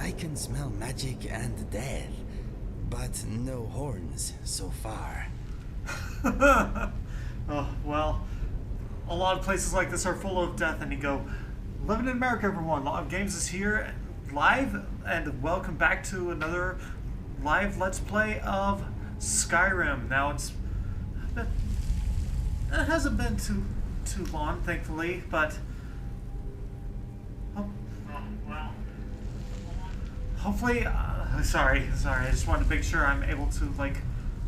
I can smell magic and death, but no horns so far. Oh, well, a lot of places like this are full of death, and you go, living in America, everyone. Lot of Games is here live, and welcome back to another live Let's Play of Skyrim. Now, it hasn't been too long, thankfully, but hopefully, sorry, I just wanted to make sure I'm able to, like,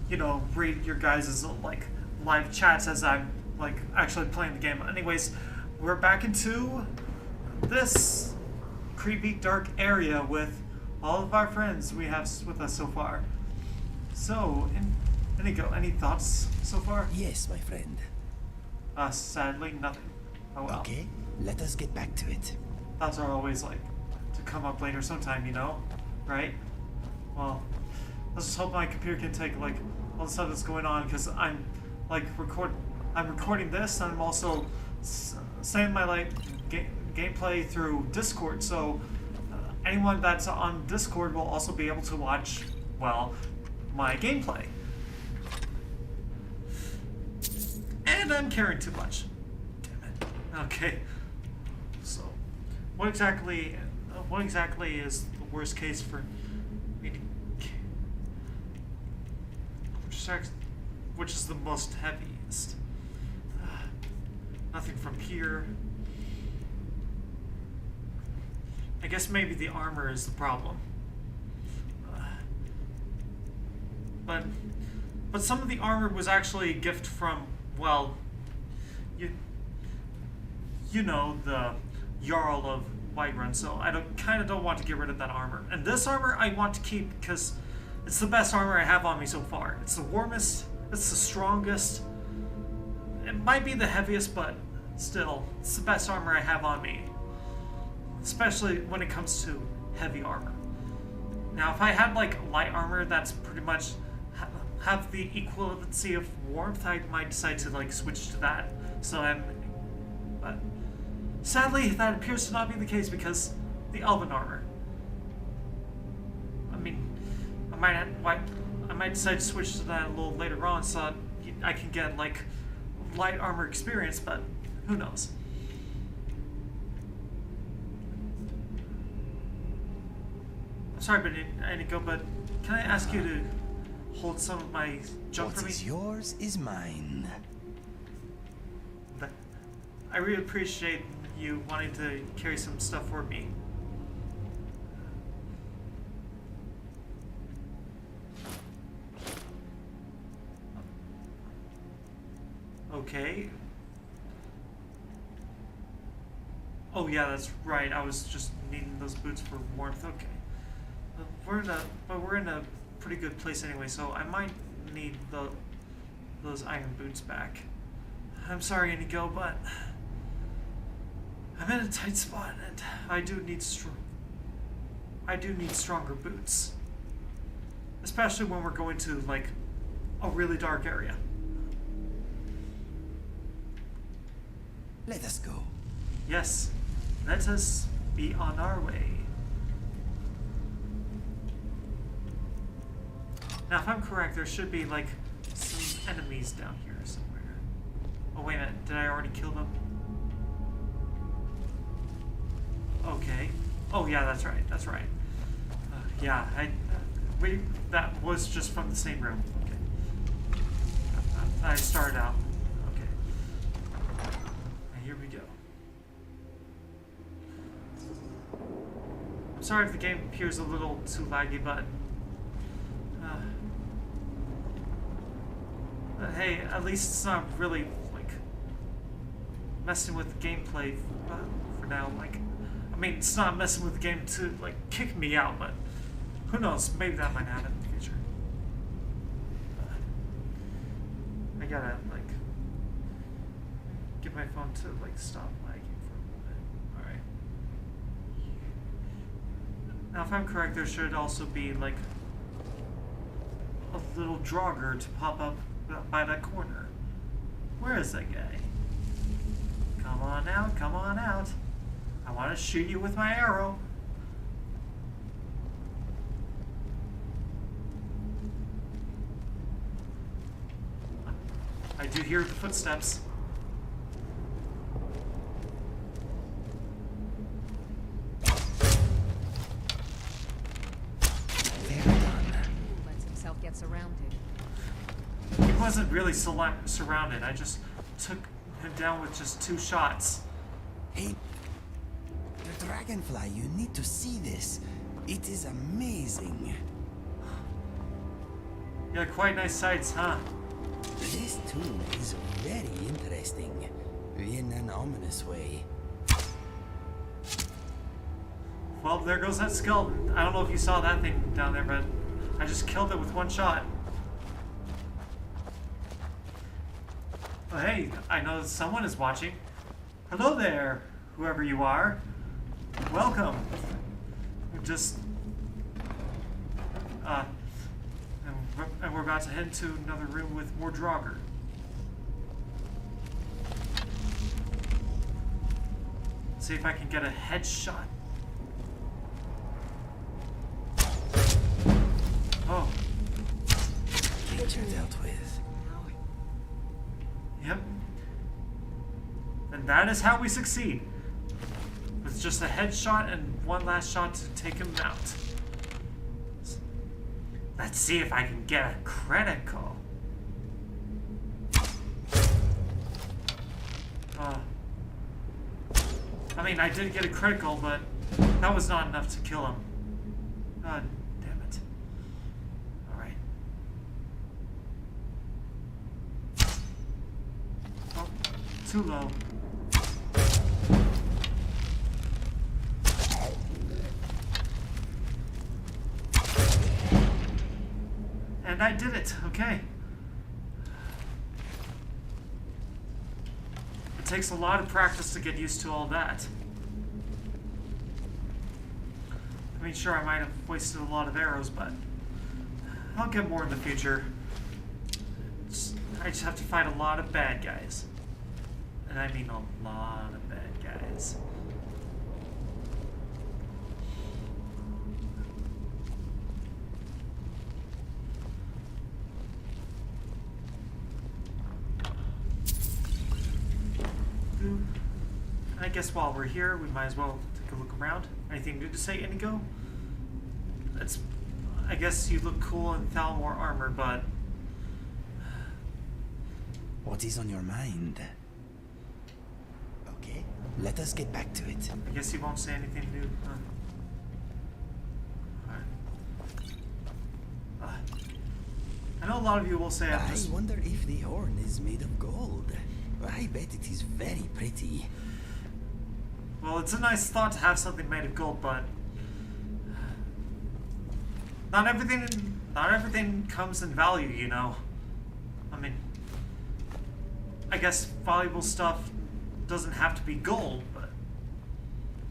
you know, read your guys' like live chats as I'm like actually playing the game. Anyways, we're back into this creepy dark area with all of our friends we have with us so far. So, any thoughts so far? Yes, my friend. Sadly, nothing. Oh well. Okay, let us get back to it. Thoughts are always like to come up later sometime, you know, right? Well, let's just hope my computer can take like all the stuff that's going on, because I'm like recording this, and I'm also sending my like gameplay through Discord, so anyone that's on Discord will also be able to watch, well, my gameplay. And I'm caring too much. Damn it. Okay. So, what exactly is the worst case for me to, which is the most heaviest? Nothing from here. I guess maybe the armor is the problem. But some of the armor was actually a gift from, well, you know, the Jarl of Whiterun, so I kind of don't want to get rid of that armor. And this armor I want to keep because it's the best armor I have on me so far. It's the warmest, it's the strongest. It might be the heaviest, but still, it's the best armor I have on me. Especially when it comes to heavy armor. Now, if I had like light armor that's pretty much have the equivalency of warmth, I might decide to like switch to that. But sadly, that appears to not be the case because the elven armor. I mean, I might decide to switch to that a little later on, so I can get like light armor experience, but who knows? I'm sorry, but can I ask you to hold some of my junk for me? What is yours is mine. I really appreciate you wanting to carry some stuff for me. Okay. Oh yeah, that's right. I was just needing those boots for warmth. Okay. We're in a pretty good place anyway, so I might need those iron boots back. I'm sorry, Inigo, but I'm in a tight spot, and I do need stronger boots, especially when we're going to like a really dark area. Let us go. Yes, let us be on our way. Now, if I'm correct, there should be like some enemies down here somewhere. Oh wait a minute, did I already kill them? Okay. Oh yeah, that's right. Yeah, that was just from the same room. Okay. I started out. Okay. And here we go. I'm sorry if the game appears a little too laggy, but hey, at least it's not really like messing with the gameplay for now. Like, I mean, it's not messing with the game to like kick me out, but who knows? Maybe that might happen in the future. I gotta like get my phone to like stop lagging for a moment. All right. Now, if I'm correct, there should also be like a little Draugr to pop up by that corner. Where is that guy? Come on out, come on out. I want to shoot you with my arrow. do hear the footsteps. They're done. Lets himself get surrounded. He wasn't really surrounded. I just took him down with just 2 shots. Hey, the dragonfly, you need to see this. It is amazing. You got quite nice sights, huh? This tomb is very interesting, in an ominous way. Well, there goes that skeleton. I don't know if you saw that thing down there, but I just killed it with 1 shot. Oh, hey, I know someone is watching. Hello there, whoever you are. Welcome. And we're about to head to another room with more Draugr. See if I can get a headshot. Oh. Creature dealt with. Yep. And that is how we succeed. With just a headshot and 1 last shot to take him out. Let's see if I can get a critical. I mean, I did get a critical, but that was not enough to kill him. God damn it. Alright. Oh, too low. And I did it, okay. It takes a lot of practice to get used to all that. I mean, sure, I might have wasted a lot of arrows, but I'll get more in the future. I just have to fight a lot of bad guys. And I mean a lot of bad guys. I guess while we're here, we might as well take a look around. Anything new to say, Indigo? I guess you look cool in Thalmor armor, but... What is on your mind? Okay, let us get back to it. I guess you won't say anything new, huh? Alright. I know a lot of you will say I wonder if the horn is made of gold. I bet it is very pretty. Well, it's a nice thought to have something made of gold, but not everything comes in value, you know. I mean, I guess valuable stuff doesn't have to be gold, but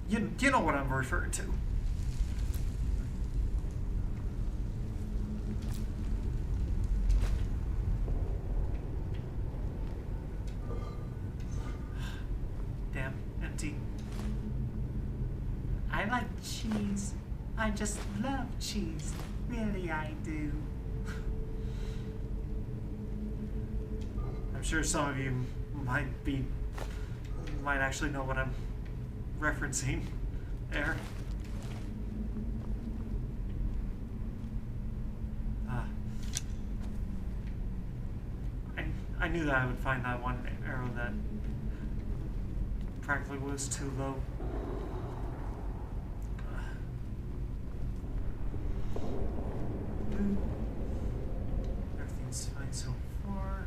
you know what I'm referring to. Damn, empty. I like cheese. I just love cheese. Really, I do. I'm sure some of you might actually know what I'm referencing there. I knew that I would find that one arrow that practically was too low. Everything's fine so far.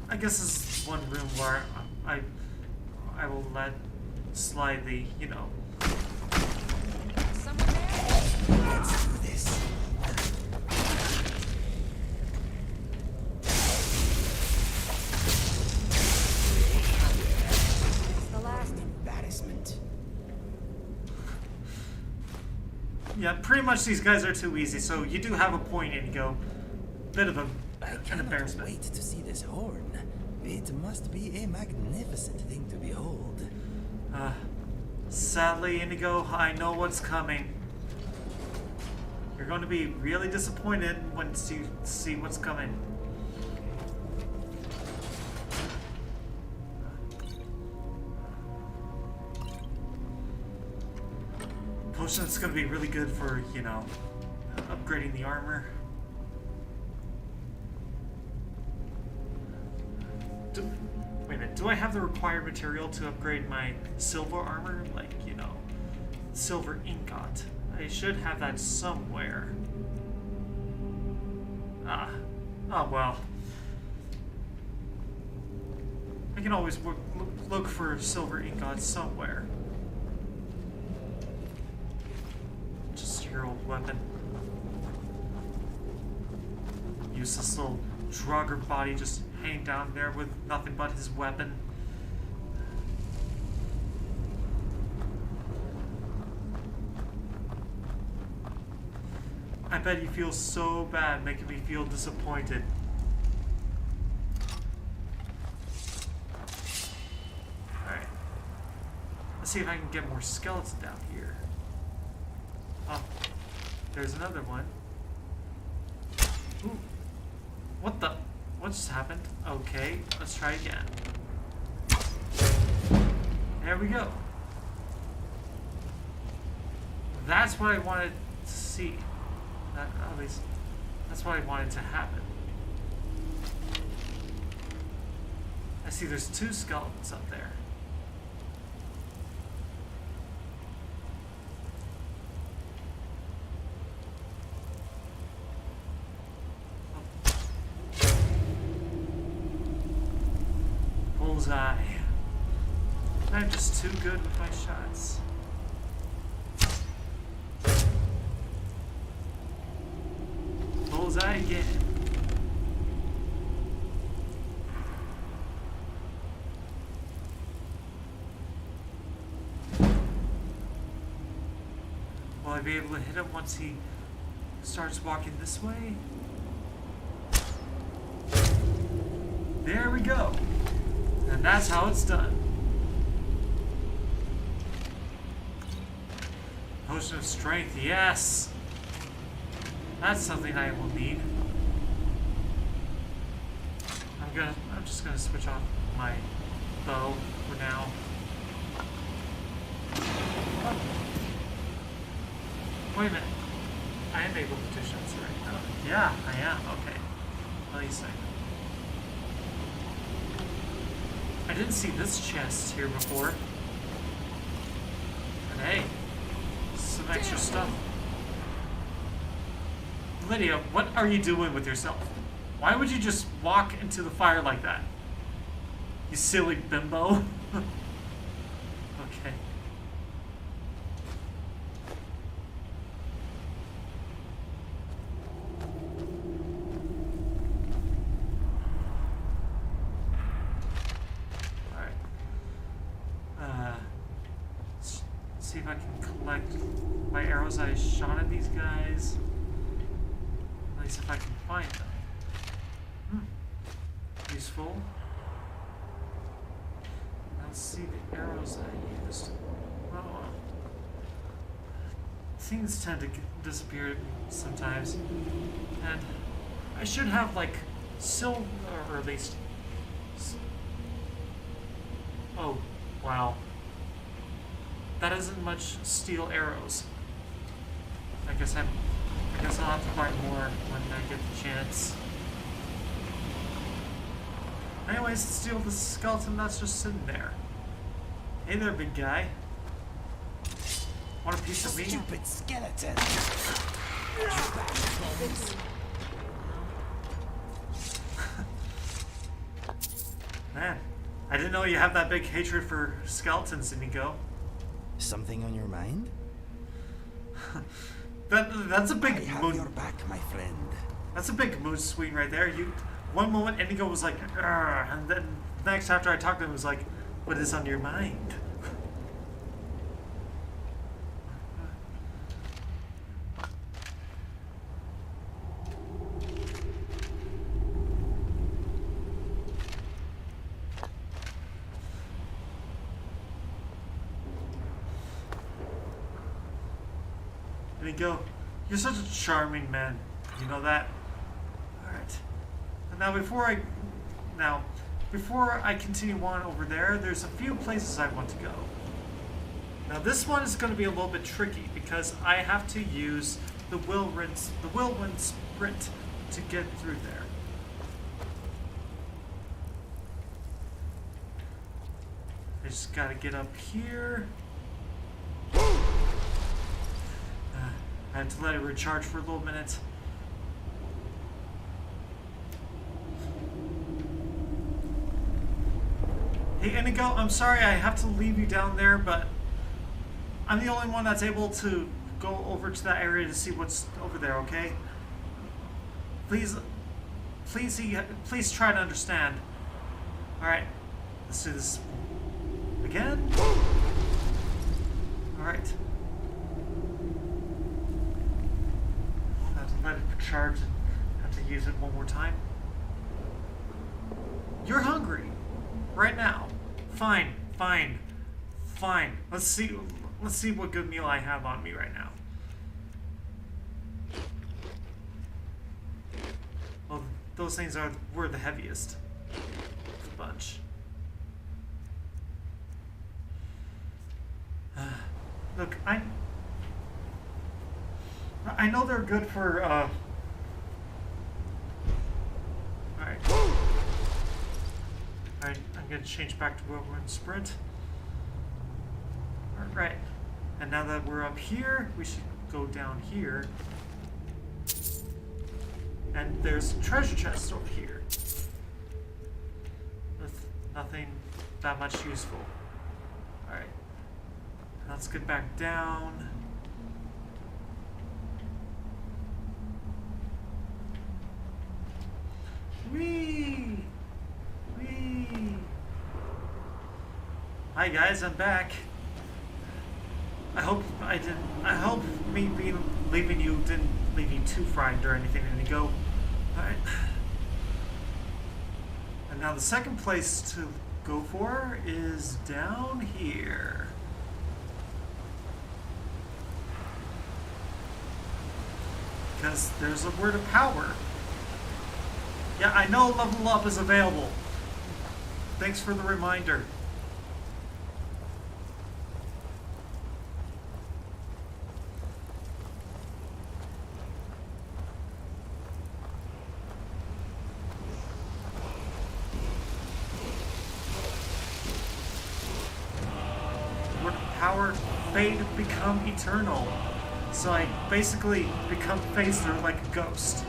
I guess this is one room where I will let slide the, you know. Someone there? Let's do this. The last. Embarrassment. Yeah, pretty much these guys are too easy, so you do have a point, Indigo. Bit of I an cannot embarrassment. wait to see this horn. It must be a magnificent thing to behold. Sadly, Indigo, I know what's coming. You're going to be really disappointed once you see what's coming. Potion's going to be really good for, you know, upgrading the armor. Wait a minute, do I have the required material to upgrade my silver armor? Like, you know, silver ingot. I should have that somewhere. Oh well. I can always look for silver ingots somewhere. Just your old weapon. Useless little Draugr body just hanging down there with nothing but his weapon. I bet he feels so bad making me feel disappointed. Alright. Let's see if I can get more skeletons down here. Oh, there's another one. Ooh. What the? What just happened? Okay, let's try again. There we go. That's what I wanted to see. At least, that's what I wanted to happen. I see there's 2 skeletons up there. Bullseye. I'm just too good with my shots. Bullseye again. Will I be able to hit him once he starts walking this way? There we go. And that's how it's done. Potion of strength, yes! That's something I will need. I'm just gonna switch off my bow for now. Oh. Wait a minute. I am able to do shots right now. Yeah, I am. Okay. Let me see. I didn't see this chest here before. And hey, some extra stuff. Lydia, what are you doing with yourself? Why would you just walk into the fire like that? You silly bimbo. Okay. See if I can collect my arrows I shot at these guys. At least if I can find them. Useful. Let's see the arrows I used. Oh. Things tend to disappear sometimes. And I should have like silver, or at least... Oh, wow. That isn't much steel arrows. I guess I'll have to find more when I get the chance. Anyways, let's steal the skeleton that's just sitting there. Hey there, big guy. Want a piece of me? Stupid skeleton. Man, I didn't know you have that big hatred for skeletons, Inigo. Something on your mind? That's a big I have mood. your back, my friend. That's a big mood swing right there. One moment Inigo was like, "Argh," and then next after I talked to him, it was like, "What is on your mind?" Inigo, You're such a charming man. You know that? Alright. And now before I continue on over there, there's a few places I want to go. Now this one is going to be a little bit tricky because I have to use the whirlwind sprint to get through there. I just gotta get up here. I had to let it recharge for a little minute. Hey Inigo, I'm sorry I have to leave you down there, but I'm the only one that's able to go over to that area to see what's over there, okay? Please try to understand. Alright, let's do this again. Alright. I have to let it recharge and have to use it one more time. You're hungry. Right now. Fine. Let's see what good meal I have on me right now. Well, those things were the heaviest of the bunch. Look, I know they're good for Alright, I'm gonna change back to whirlwind sprint. Alright, and now that we're up here, we should go down here. And there's a treasure chest over here. With nothing that much useful. Alright, let's get back down. Whee! Hi guys, I'm back. I hope me leaving you didn't leave you too frightened or anything, and you go. Alright. And now the second place to go for is down here. Because there's a word of power. Yeah, I know level up is available. Thanks for the reminder. Word of power, fade become eternal. So I basically become Phaser like a ghost.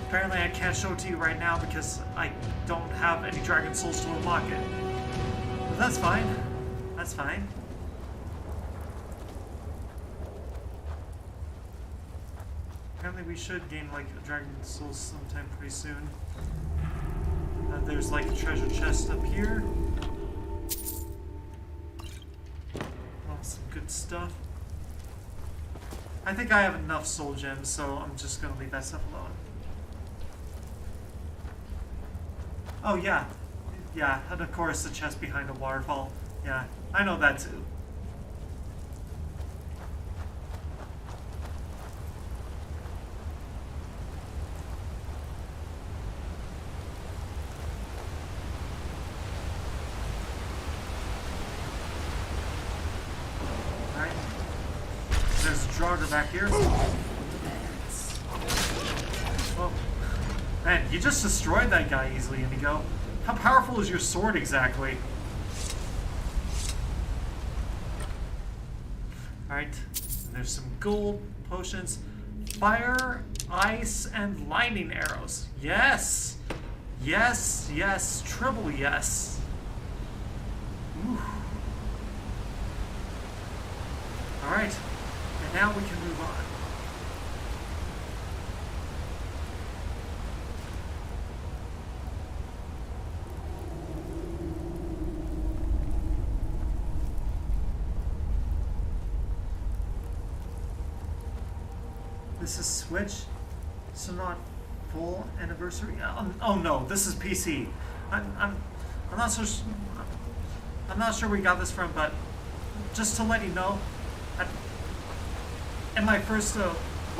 Apparently I can't show it to you right now because I don't have any Dragon Souls to unlock it. But that's fine. That's fine. Apparently we should gain like a Dragon Souls sometime pretty soon. There's like a treasure chest up here. Oh, some good stuff. I think I have enough soul gems, so I'm just gonna leave that stuff alone. Oh yeah, and of course the chest behind the waterfall. Yeah, I know that too. Alright. There's a Draugr back here. Oh. Man, you just destroyed that guy easily, Inigo. How powerful is your sword exactly? Alright, there's some gold potions. Fire, ice, and lightning arrows. Yes! Yes, yes, triple yes. Ooh. Alright, and now we can move on. This is Switch, so not full anniversary. Oh no, this is PC. I'm not so. I'm not sure where we got this from, but just to let you know, in my first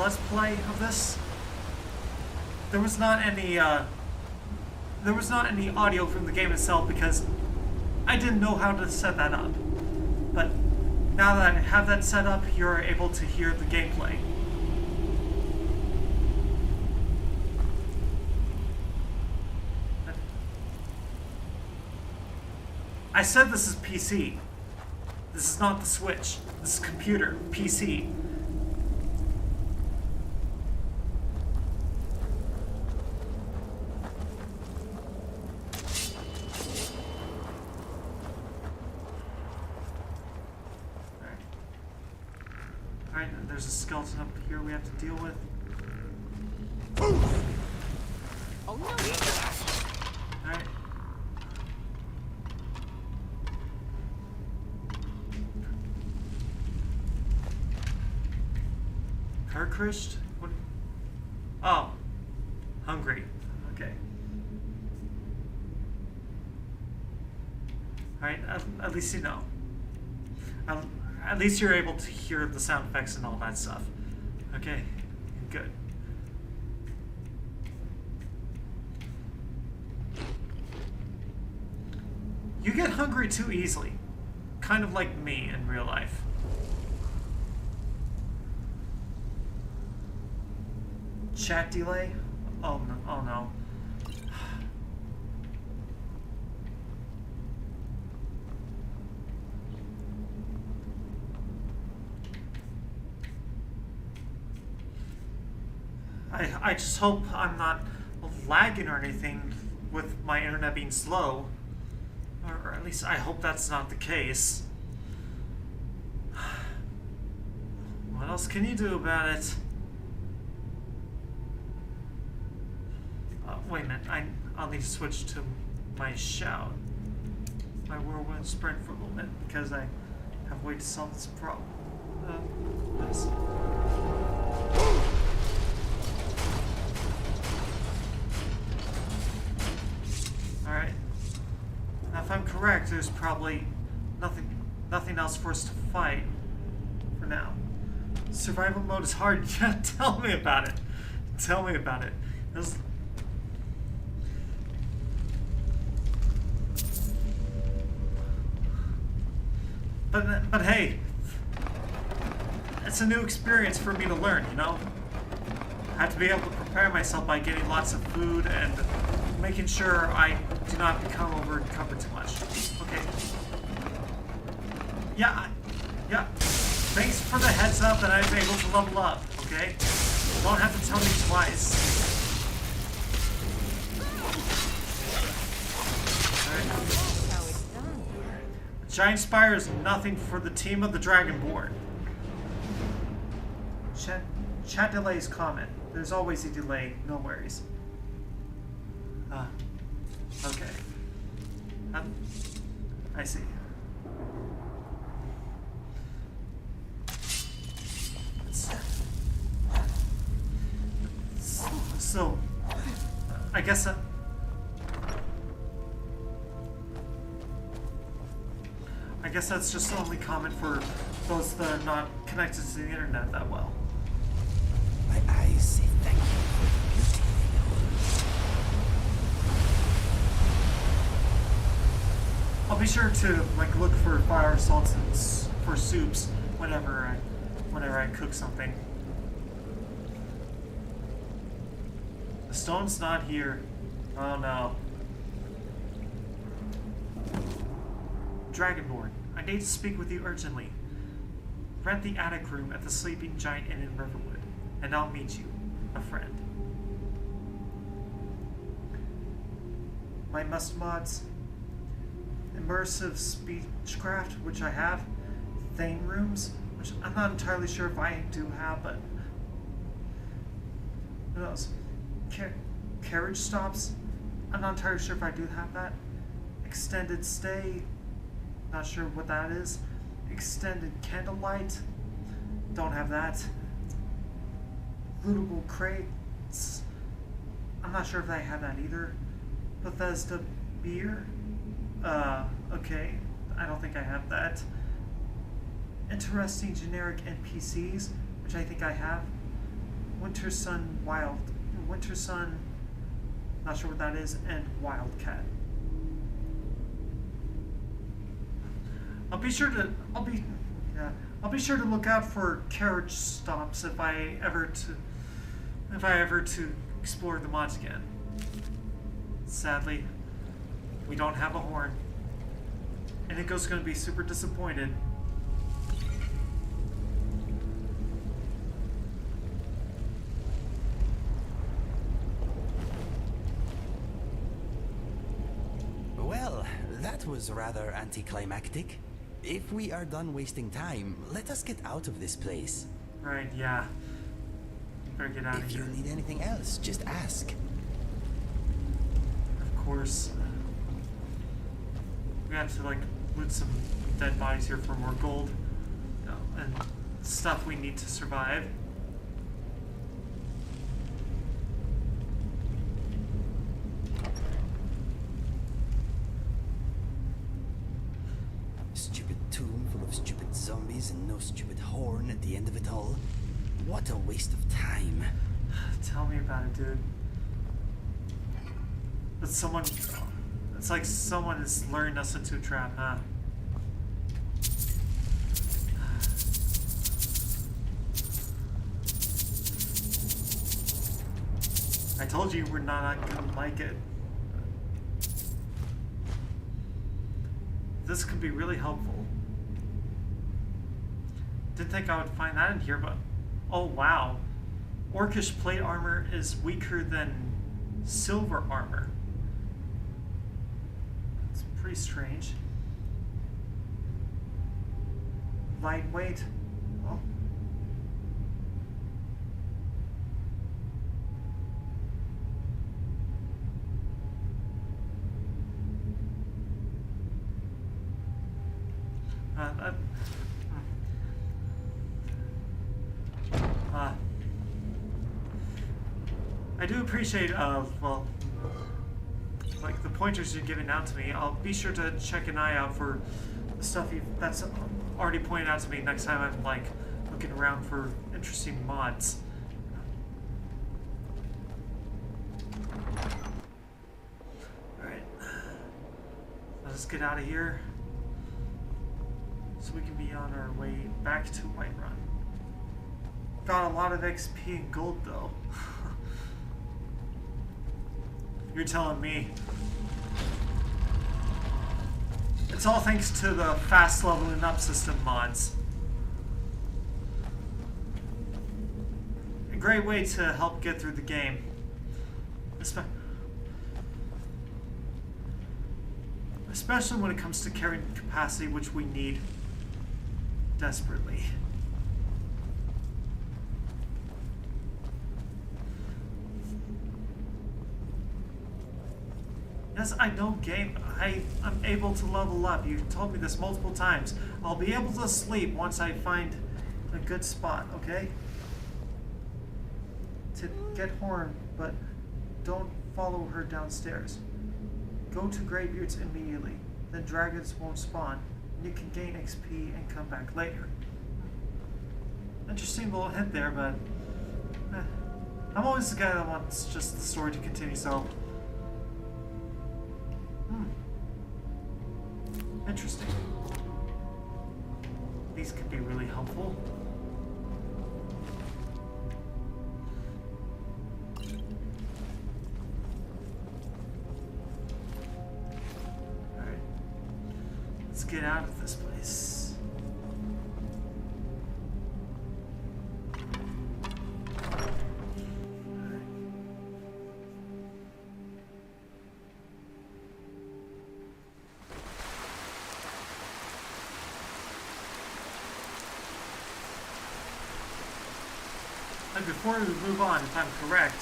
let's play of this, there was not any audio from the game itself because I didn't know how to set that up. But now that I have that set up, you're able to hear the gameplay. I said this is PC. This is not the Switch. This is computer, PC. Alright, there's a skeleton up here we have to deal with. Oh no! Alright. Karkrisht? What? Oh. Hungry. Okay. Alright, at least you know. At least you're able to hear the sound effects and all that stuff. Okay, good. You get hungry too easily. Kind of like me in real life. Chat delay? Oh no. Oh no. I just hope I'm not lagging or anything with my internet being slow. Or at least I hope that's not the case. What else can you do about it? Wait a minute, I'll need to switch to my shout. My whirlwind sprint for a little bit because I have a way to solve this problem. This. Alright. Now if I'm correct, there's probably nothing else for us to fight for now. Survival mode is hard. Yeah, tell me about it. Tell me about it. But hey, it's a new experience for me to learn, you know? I have to be able to prepare myself by getting lots of food and making sure I do not become over-encumbered too much. Okay. Yeah. Thanks for the heads up that I'm able to level up, okay? You don't have to tell me twice. That's how it's done. Giant Spire is nothing for the team of the Dragonborn. Chat delay is common. There's always a delay, no worries. Okay. I see. So, I guess that's just only common for those that are not connected to the internet that well. My eyes say thank you for the beauty they know. I'll be sure to look for fire salts and for soups whenever I cook something. The stone's not here. Oh no. Dragonborn, I need to speak with you urgently. Rent the attic room at the Sleeping Giant Inn in Riverwood, and I'll meet you, a friend. My must mods: immersive speechcraft, which I have, Thane rooms, which I'm not entirely sure if I do have, but who knows? Carriage stops, I'm not entirely sure if I do have that. Extended stay, not sure what that is. Extended candlelight, don't have that. Lootable crates, I'm not sure if I have that either. Bethesda beer, okay, I don't think I have that. Interesting generic NPCs, which I think I have. Winter Sun Wild, Winter Sun, not sure what that is, and Wildcat. I'll be sure to look out for carriage stops if I ever to explore the mods again. Sadly, we don't have a horn. And Nico's gonna be super disappointed. Well, that was rather anticlimactic. If we are done wasting time, let us get out of this place. Right, yeah. Better get out of If here. you need anything else, just ask. Of course. We have to, like, loot some dead bodies here for more gold. And stuff we need to survive. Stupid tomb full of stupid zombies and no stupid horn at the end of it all. What a waste of time. Tell me about it, dude. But someone... It's like someone has lured us into a trap, huh? I told you we're not gonna like it. This could be really helpful. Didn't think I would find that in here, but... Oh, wow. Orcish plate armor is weaker than silver armor. It's pretty strange. Lightweight. Oh. I do appreciate, well, like the pointers you're giving out to me. I'll be sure to check an eye out for the stuff that's already pointed out to me next time I'm like looking around for interesting mods. Alright. Let's get out of here so we can be on our way back to Whiterun. Got a lot of XP and gold though. You're telling me. It's all thanks to the fast leveling up system mods. A great way to help get through the game. Especially when it comes to carrying capacity, which we need desperately. Yes, I know game. I'm able to level up. You've told me this multiple times. I'll be able to sleep once I find a good spot, okay? To get Horn, but don't follow her downstairs. Go to Greybeards immediately. Then dragons won't spawn. And you can gain XP and come back later. Interesting little hint there, but... I'm always the guy that wants just the story to continue, so... Interesting. These could be really helpful. Alright. Let's get out of this place. And before we move on, if I'm correct,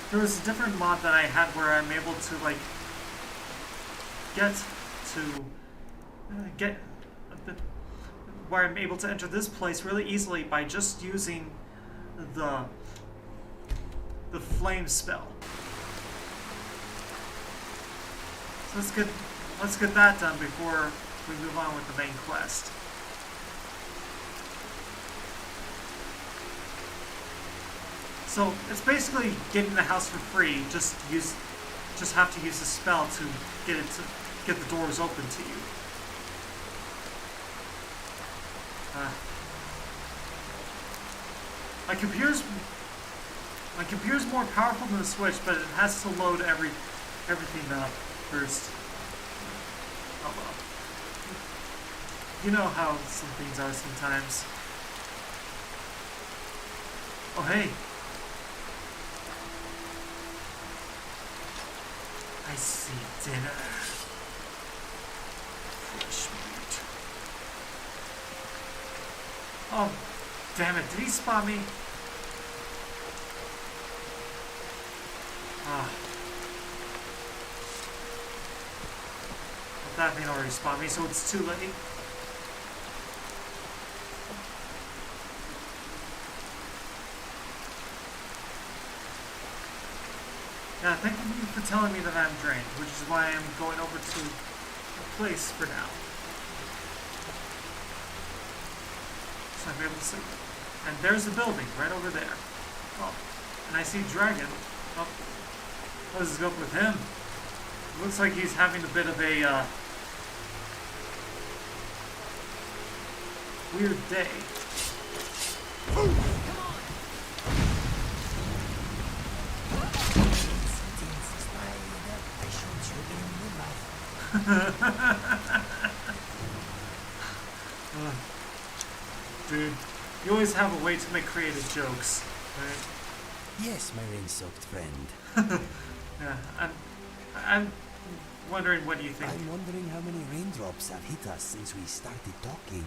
there was a different mod that I had where I'm able to, like, where I'm able to enter this place really easily by just using the flame spell. So let's get that done before we move on with the main quest. So it's basically getting the house for free. Just have to use a spell to get the doors open to you. My computer's more powerful than the Switch, but it has to load everything up first. Oh well. You know how some things are sometimes. Oh hey. I see dinner. Fresh meat. Oh, damn it. Did he spot me? Ah. Well, that thing already spotted me, so it's too late. Yeah, thank you for telling me that I'm drained, which is why I'm going over to a place for now. So I'll be able to see. And there's the building, right over there. Oh, and I see Dragon. Oh, what is up with him? Looks like he's having a bit of a, weird day. Dude, you always have a way to make creative jokes, right? Yes, my rain-soaked friend. Yeah, I'm wondering, what do you think? I'm wondering how many raindrops have hit us since we started talking.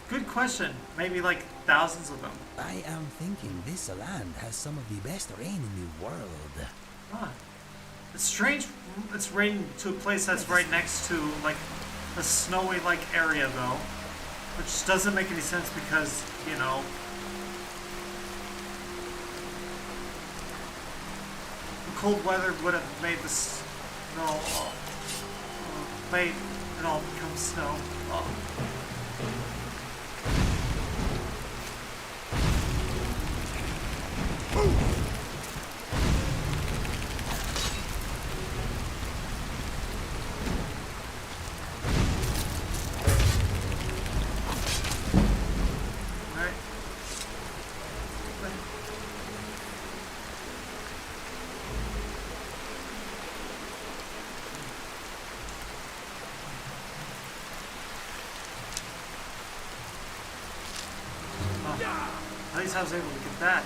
Good question. Maybe like thousands of them. I am thinking this land has some of the best rain in the world. Huh. It's strange it's raining to a place that's right next to like a snowy like area though. Which doesn't make any sense because, you know, the cold weather would have made the snow made it all become snow. Oh. At least I was able to get that.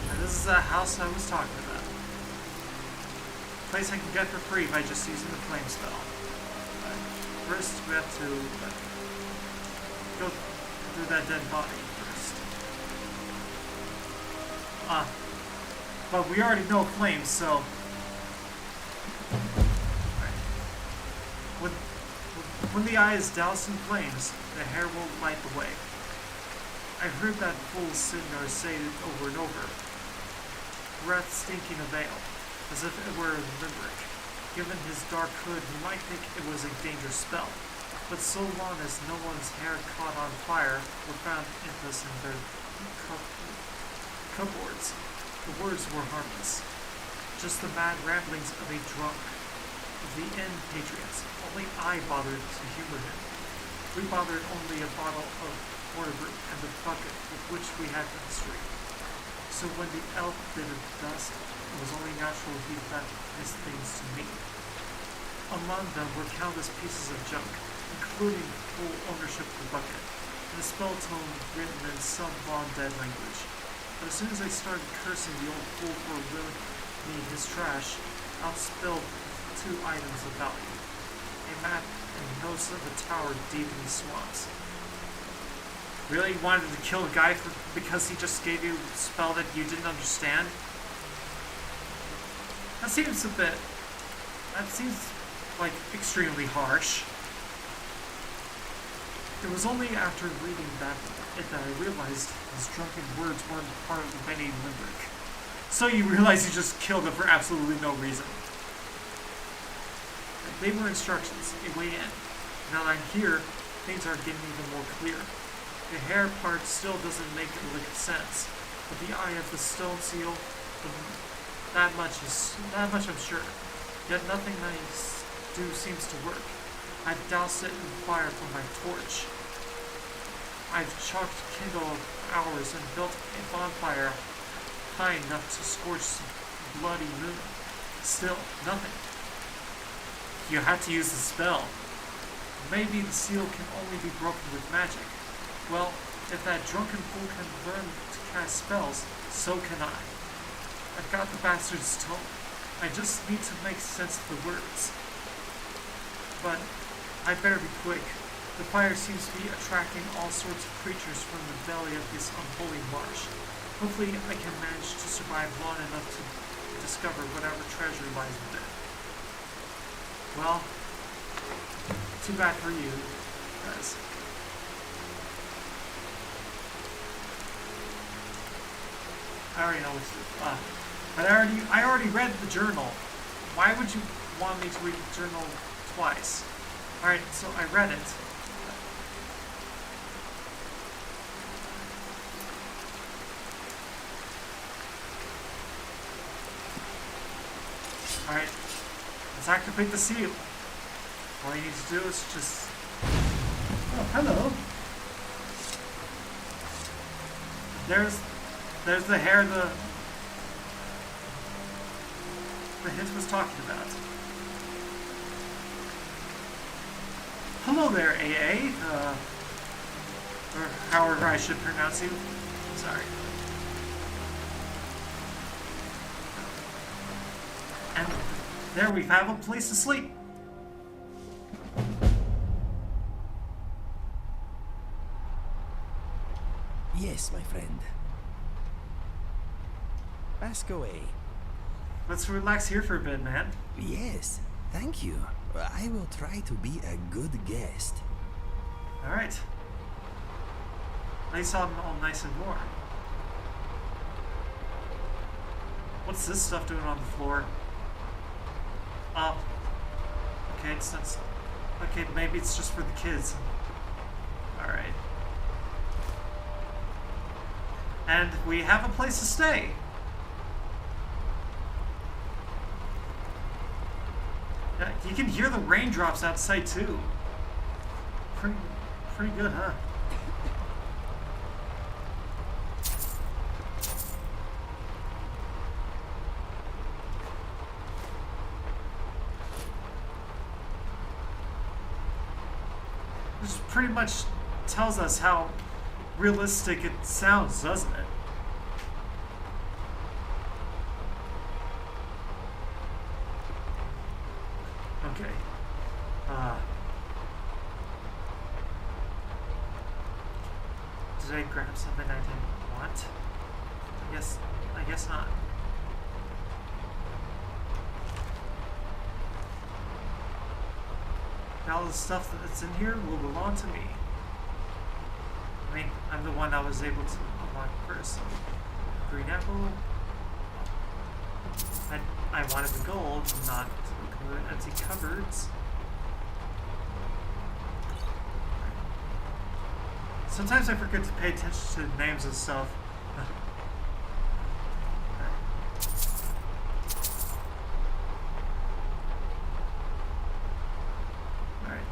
And this is the house I was talking about. Place I can get for free by just using the flame spell. But first we have to go through that dead body first. But we already know flames, so when the eye is doused in flames, the hair will light the way. I've heard that fool Sidnar say it over and over. Breath stinking a veil, as if it were a limerick. Given his dark hood, you might think it was a dangerous spell, but so long as no one's hair caught on fire or found impress in their cupboards, the words were harmless. Just the mad ramblings of a drunk. The inn patriots. Only I bothered to humor him. We bothered only a bottle of porter and the bucket with which we had the history. So when the elf bit of dust, it was only natural he left his things to me. Among them were countless pieces of junk, including full ownership of the bucket, and a spell tome written in some long dead language. But as soon as I started cursing the old fool for willing me his trash, out spilled 2 items of value. A map and notes of a tower deep in the swamps. Really? You wanted to kill a guy because he just gave you a spell that you didn't understand? That seems like extremely harsh. It was only after reading that I realized his drunken words weren't part of any limerick. So you realize you just killed him for absolutely no reason. They were instructions, a way in. Now that I'm here, things are getting even more clear. The hair part still doesn't make lick sense, but the eye of the stone seal, that much I'm sure. Yet nothing I do seems to work. I've doused it in fire from my torch. I've chalked kindle hours and built a bonfire high enough to scorch some bloody moon. Still, nothing. You had to use the spell. Maybe the seal can only be broken with magic. Well, if that drunken fool can learn to cast spells, so can I. I've got the bastard's tome. I just need to make sense of the words. But I'd better be quick. The fire seems to be attracting all sorts of creatures from the belly of this unholy marsh. Hopefully I can manage to survive long enough to discover whatever treasure lies within. Well, too bad for you, guys. I already know what to do. But I already read the journal. Why would you want me to read the journal twice? Alright, so I read it. Alright, let's activate the seal. All you need to do is just... Oh, hello. There's the hair the hint was talking about. Hello there, AA. Or however I should pronounce you. Sorry. And there we have a place to sleep. Yes, my friend. Ask away. Let's relax here for a bit, man. Yes, thank you. I will try to be a good guest. Alright. Nice all nice and warm. What's this stuff doing on the floor? Oh. Okay, it's not... Okay, maybe it's just for the kids. Alright. And we have a place to stay. Yeah, you can hear the raindrops outside too. Pretty good, huh? This pretty much tells us how realistic it sounds, doesn't it? Okay. Did I grab something I didn't want? I guess not. Now the stuff that's in here will belong to me. I mean, I'm the one that was able to unlock first. Green apple. I wanted the gold, not the empty cupboards. Sometimes I forget to pay attention to the names of stuff. Alright.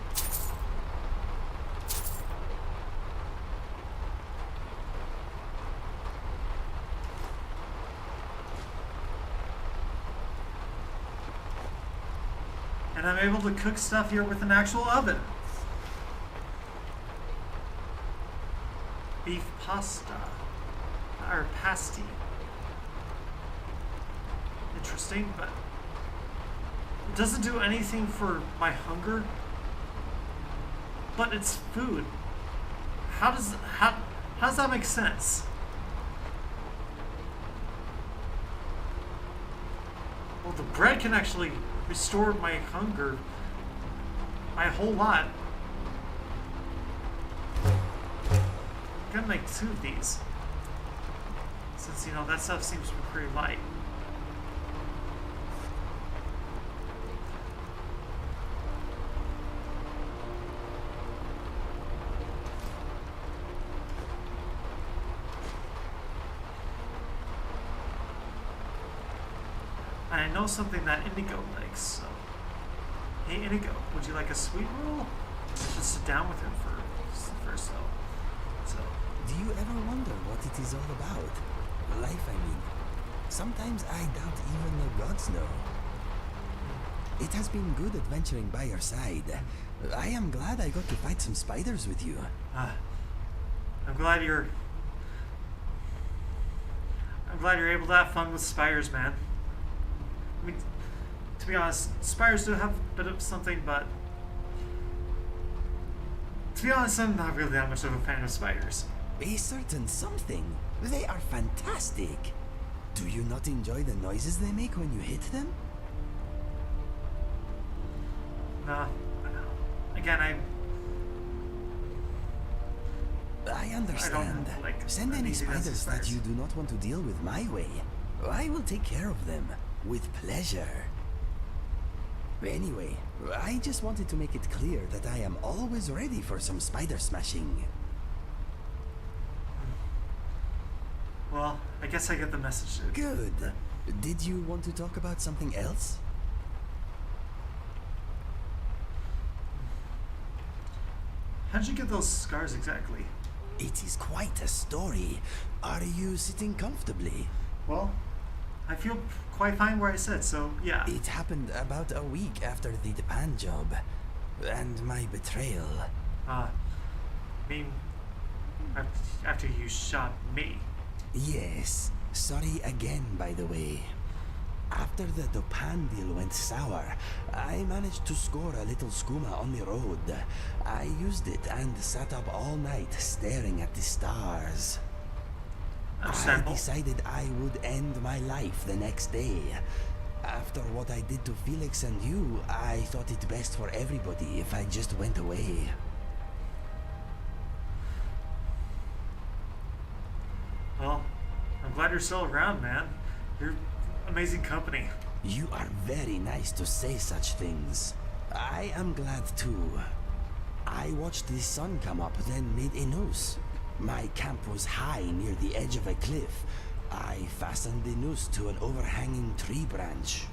And I'm able to cook stuff here with an actual oven. Beef pasta. Or pasty. Interesting, but it doesn't do anything for my hunger. But it's food. How does that make sense? Well, the bread can actually restore my hunger by a whole lot. I'm gonna make 2 of these. Since, you know, that stuff seems to be pretty light. I know something that Indigo likes, so... Hey, Indigo, would you like a sweet roll? I should sit down with him first, though. So... Do you ever wonder what it is all about? Life, I mean. Sometimes I doubt even the gods know. It has been good adventuring by your side. I am glad I got to fight some spiders with you. I'm glad you're able to have fun with spiders, man. I mean, to be honest, spiders do have a bit of something, but to be honest, I'm not really that much of a fan of spiders. A certain something. They are fantastic. Do you not enjoy the noises they make when you hit them? Nah. Again, I understand. I don't like Send any uneasiness of spiders that spiders. you do not want to deal with my way. I will take care of them. With pleasure. Anyway, I just wanted to make it clear that I am always ready for some spider smashing. Well, I guess I get the message. Good. Did you want to talk about something else? How'd you get those scars exactly? It is quite a story. Are you sitting comfortably? Well, I feel quite fine where I sit, so yeah. It happened about a week after the Japan job. And my betrayal. I mean, after you shot me. Yes. Sorry again, by the way. After the Dopan deal went sour, I managed to score a little skooma on the road. I used it and sat up all night staring at the stars. I Understandable. decided I would end my life the next day. After what I did to Felix and you, I thought it best for everybody if I just went away. Well, I'm glad you're still around, man. You're amazing company. You are very nice to say such things. I am glad too. I watched the sun come up, then made a noose. My camp was high near the edge of a cliff. I fastened the noose to an overhanging tree branch.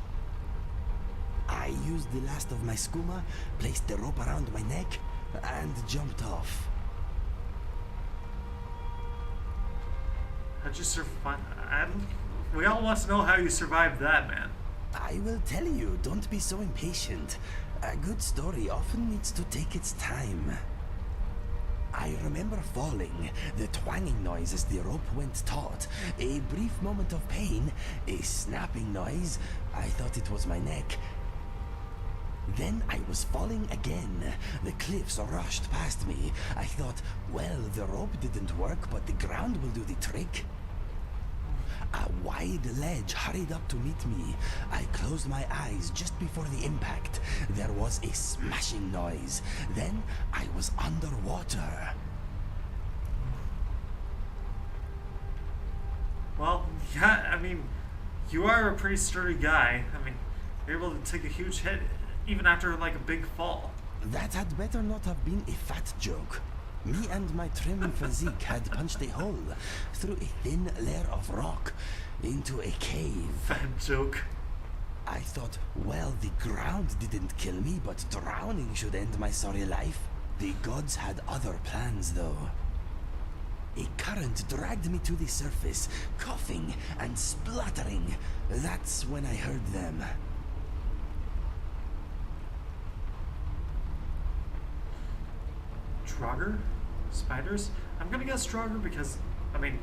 I used the last of my skooma, placed the rope around my neck, and jumped off. How'd you survive? We all want to know how you survived that, man. I will tell you, don't be so impatient. A good story often needs to take its time. I remember falling, the twanging noise as the rope went taut, a brief moment of pain, a snapping noise. I thought it was my neck. Then I was falling again. The cliffs rushed past me. I thought, well, the rope didn't work, but the ground will do the trick. A wide ledge hurried up to meet me. I closed my eyes just before the impact. There was a smashing noise. Then I was underwater. Well, yeah, I mean, you are a pretty sturdy guy. I mean, you're able to take a huge hit even after like a big fall. That had better not have been a fat joke. Me and my trim physique had punched a hole through a thin layer of rock into a cave. Fat joke. I thought, well, the ground didn't kill me, but drowning should end my sorry life. The gods had other plans, though. A current dragged me to the surface, coughing and spluttering. That's when I heard them. Draugr? Spiders? I'm gonna guess Draugr because, I mean,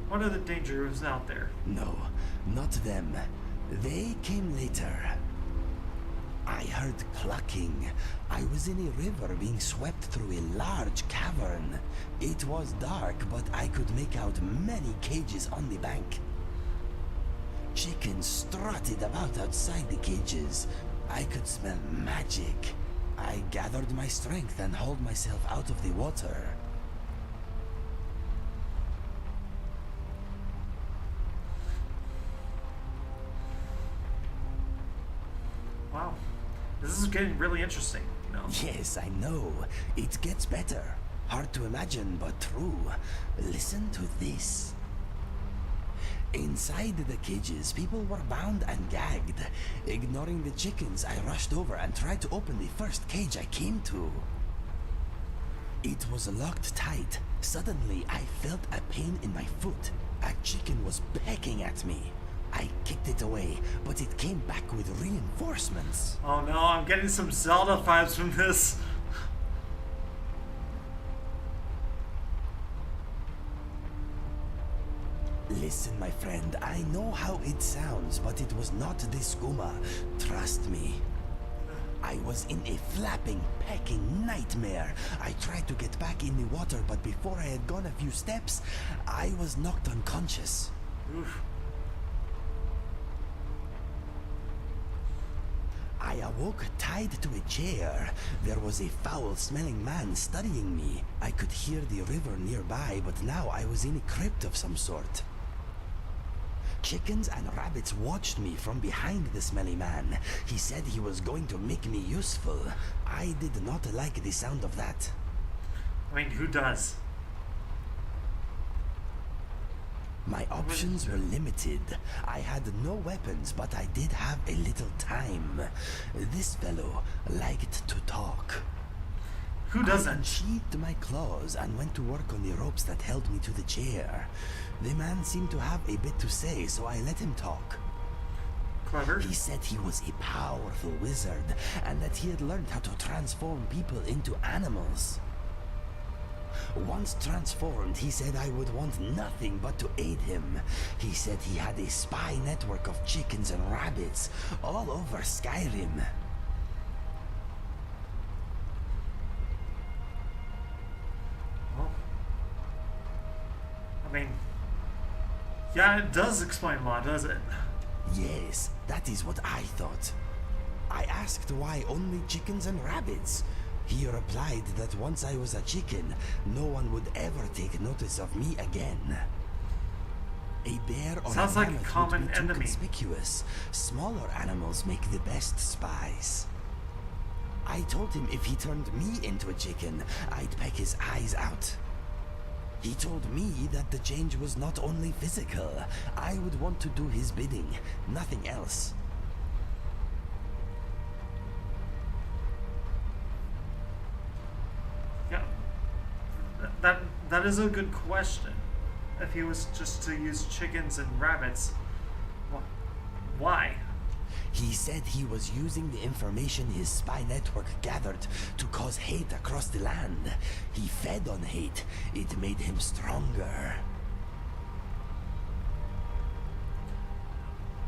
what are the dangers out there? No, not them. They came later. I heard clucking. I was in a river being swept through a large cavern. It was dark, but I could make out many cages on the bank. Chickens strutted about outside the cages. I could smell magic. I gathered my strength and hauled myself out of the water. Wow. This is getting really interesting, you know? Yes, I know. It gets better. Hard to imagine, but true. Listen to this. Inside the cages, people were bound and gagged. Ignoring the chickens, I rushed over and tried to open the first cage I came to. It was locked tight. Suddenly, I felt a pain in my foot. A chicken was pecking at me. I kicked it away, but it came back with reinforcements. Oh no, I'm getting some Zelda vibes from this. Listen, my friend, I know how it sounds, but it was not this skooma. Trust me. I was in a flapping, pecking nightmare. I tried to get back in the water, but before I had gone a few steps, I was knocked unconscious. Oof. I awoke tied to a chair. There was a foul-smelling man studying me. I could hear the river nearby, but now I was in a crypt of some sort. Chickens and rabbits watched me from behind the smelly man. He said he was going to make me useful. I did not like the sound of that. I mean, who does? My options were limited. I had no weapons, but I did have a little time. This fellow liked to talk. Who I doesn't? unsheathed my claws and went to work on the ropes that held me to the chair. The man seemed to have a bit to say, so I let him talk. Clever. He said he was a powerful wizard and that he had learned how to transform people into animals. Once transformed, he said I would want nothing but to aid him. He said he had a spy network of chickens and rabbits all over Skyrim. Well, I mean, yeah, it does explain a lot, does it? Yes, that is what I thought. I asked why only chickens and rabbits. He replied that once I was a chicken, no one would ever take notice of me again. A bear or Sounds a like a mammoth common would be too enemy. conspicuous. Smaller animals make the best spies. I told him if he turned me into a chicken, I'd peck his eyes out. He told me that the change was not only physical. I would want to do his bidding, nothing else. Yeah. That is a good question. If he was just to use chickens and rabbits, why? He said he was using the information his spy network gathered to cause hate across the land. He fed on hate. It made him stronger.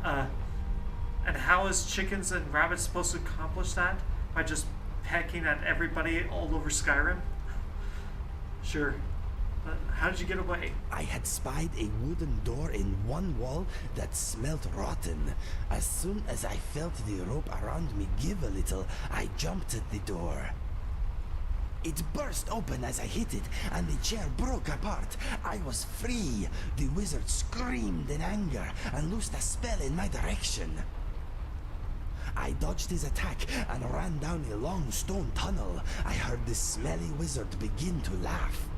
And how is chickens and rabbits supposed to accomplish that? By just pecking at everybody all over Skyrim? Sure. How did you get away? I had spied a wooden door in one wall that smelt rotten. As soon as I felt the rope around me give a little, I jumped at the door. It burst open as I hit it, and the chair broke apart. I was free. The wizard screamed in anger and loosed a spell in my direction. I dodged his attack and ran down a long stone tunnel. I heard the smelly wizard begin to laugh.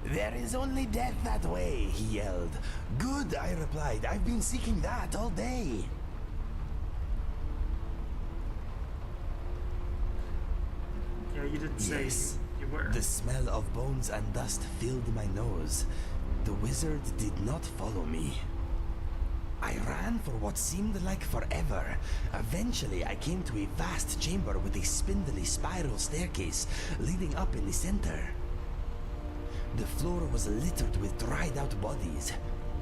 "There is only death that way," he yelled. "Good," I replied. "I've been seeking that all day." Yeah, you didn't say Yes. you were. The smell of bones and dust filled my nose. The wizard did not follow me. I ran for what seemed like forever. Eventually, I came to a vast chamber with a spindly spiral staircase leading up in the center. The floor was littered with dried-out bodies.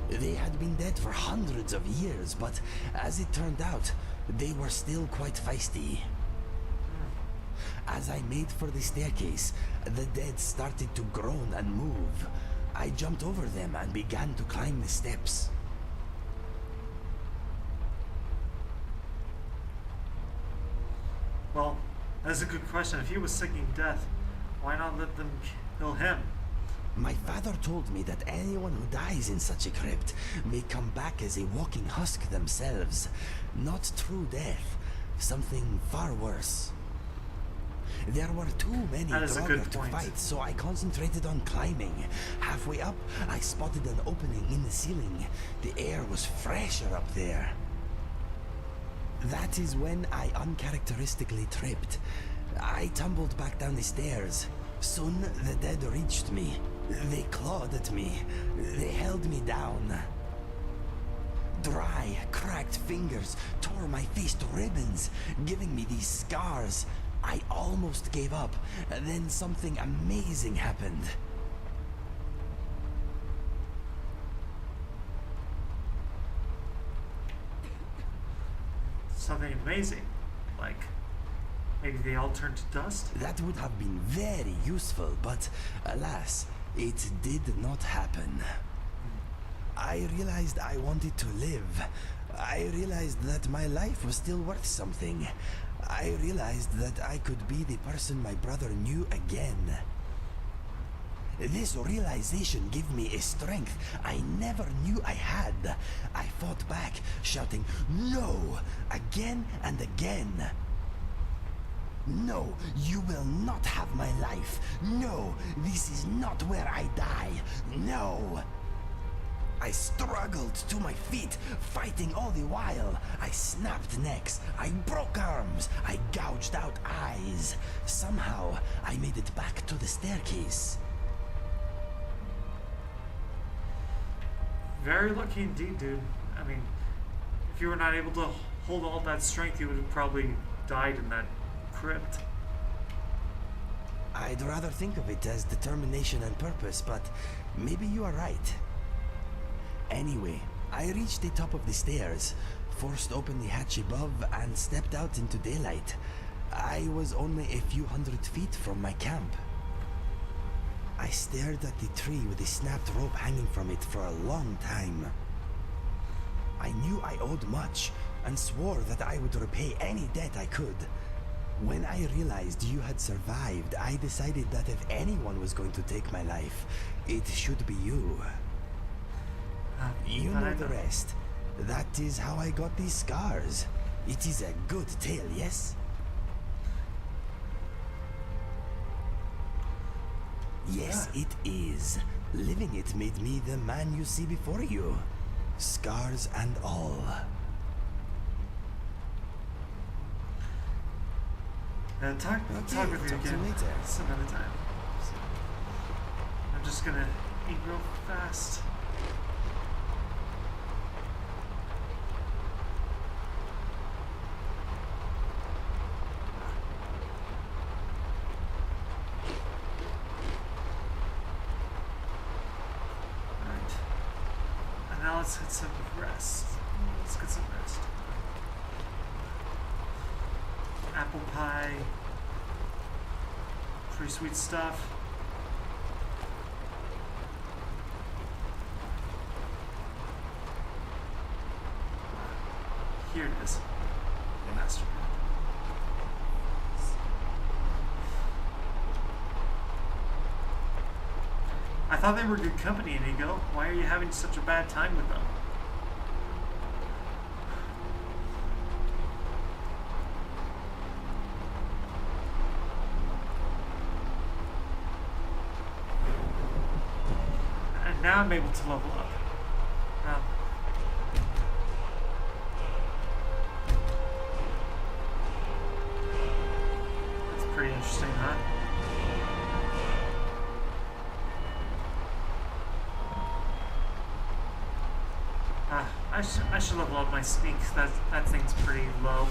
They had been dead for hundreds of years, but as it turned out, they were still quite feisty. As I made for the staircase, the dead started to groan and move. I jumped over them and began to climb the steps. Well, that's a good question. If he was seeking death, why not let them kill him? My father told me that anyone who dies in such a crypt may come back as a walking husk themselves. Not true death, something far worse. There were too many That is a good Draugr to point. fight, so I concentrated on climbing. Halfway up, I spotted an opening in the ceiling. The air was fresher up there. That is when I uncharacteristically tripped. I tumbled back down the stairs. Soon the dead reached me. They clawed at me. They held me down. Dry, cracked fingers tore my face to ribbons, giving me these scars. I almost gave up. Then something amazing happened. Something amazing. Like, maybe they all turned to dust? That would have been very useful, but alas, it did not happen. I realized I wanted to live. I realized that my life was still worth something. I realized that I could be the person my brother knew again. This realization gave me a strength I never knew I had. I fought back, shouting, "No!" again and again. "No, you will not have my life. No, this is not where I die. No!" I struggled to my feet, fighting all the while. I snapped necks, I broke arms, I gouged out eyes. Somehow, I made it back to the staircase. Very lucky indeed, dude. I mean, if you were not able to hold all that strength, you would have probably died in that crypt. I'd rather think of it as determination and purpose, but maybe you are right. Anyway, I reached the top of the stairs, forced open the hatch above, and stepped out into daylight. I was only a few hundred feet from my camp. I stared at the tree with the snapped rope hanging from it for a long time. I knew I owed much, and swore that I would repay any debt I could. When I realized you had survived, I decided that if anyone was going to take my life, it should be you. You know the rest. That is how I got these scars. It is a good tale, yes? Yes, it is. Living it made me the man you see before you. Scars and all. Talk with you Talk to you again later. some other time. So, I'm just gonna eat real fast. Alright. And now let's get some rest. Let's get some rest. Apple pie. Pretty sweet stuff. Here it is. The master. I thought they were good company, Inigo. Why are you having such a bad time with them? And now I'm able to level up. Now, that's pretty interesting, huh? I should level up my sneak. That thing's pretty low.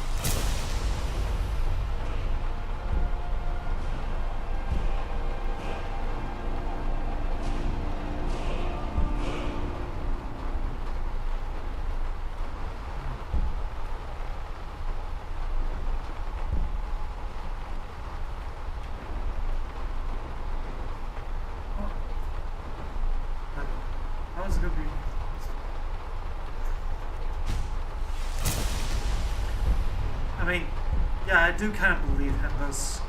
That was gonna be. I mean, yeah, I do kind of believe him. Those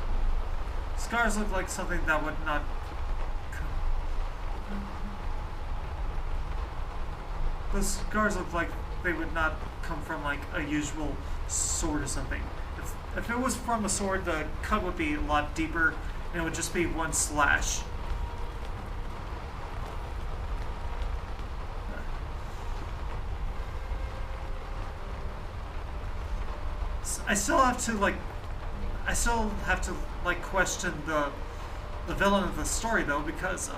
scars look like something that would not. Those scars look like they would not come from like a usual sword or something. If it was from a sword, the cut would be a lot deeper, and it would just be one slash. I still have to question the villain of the story though, because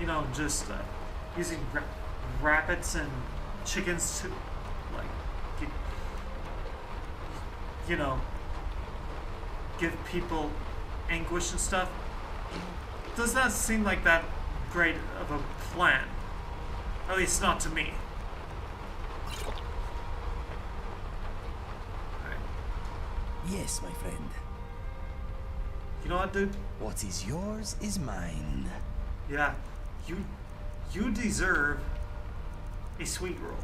you know, just using rabbits and chickens to like you know, give people anguish and stuff does not seem like that great of a plan. At least not to me. Alright. Yes, my friend. You know what, dude? What is yours is mine. Yeah, you deserve a sweet roll.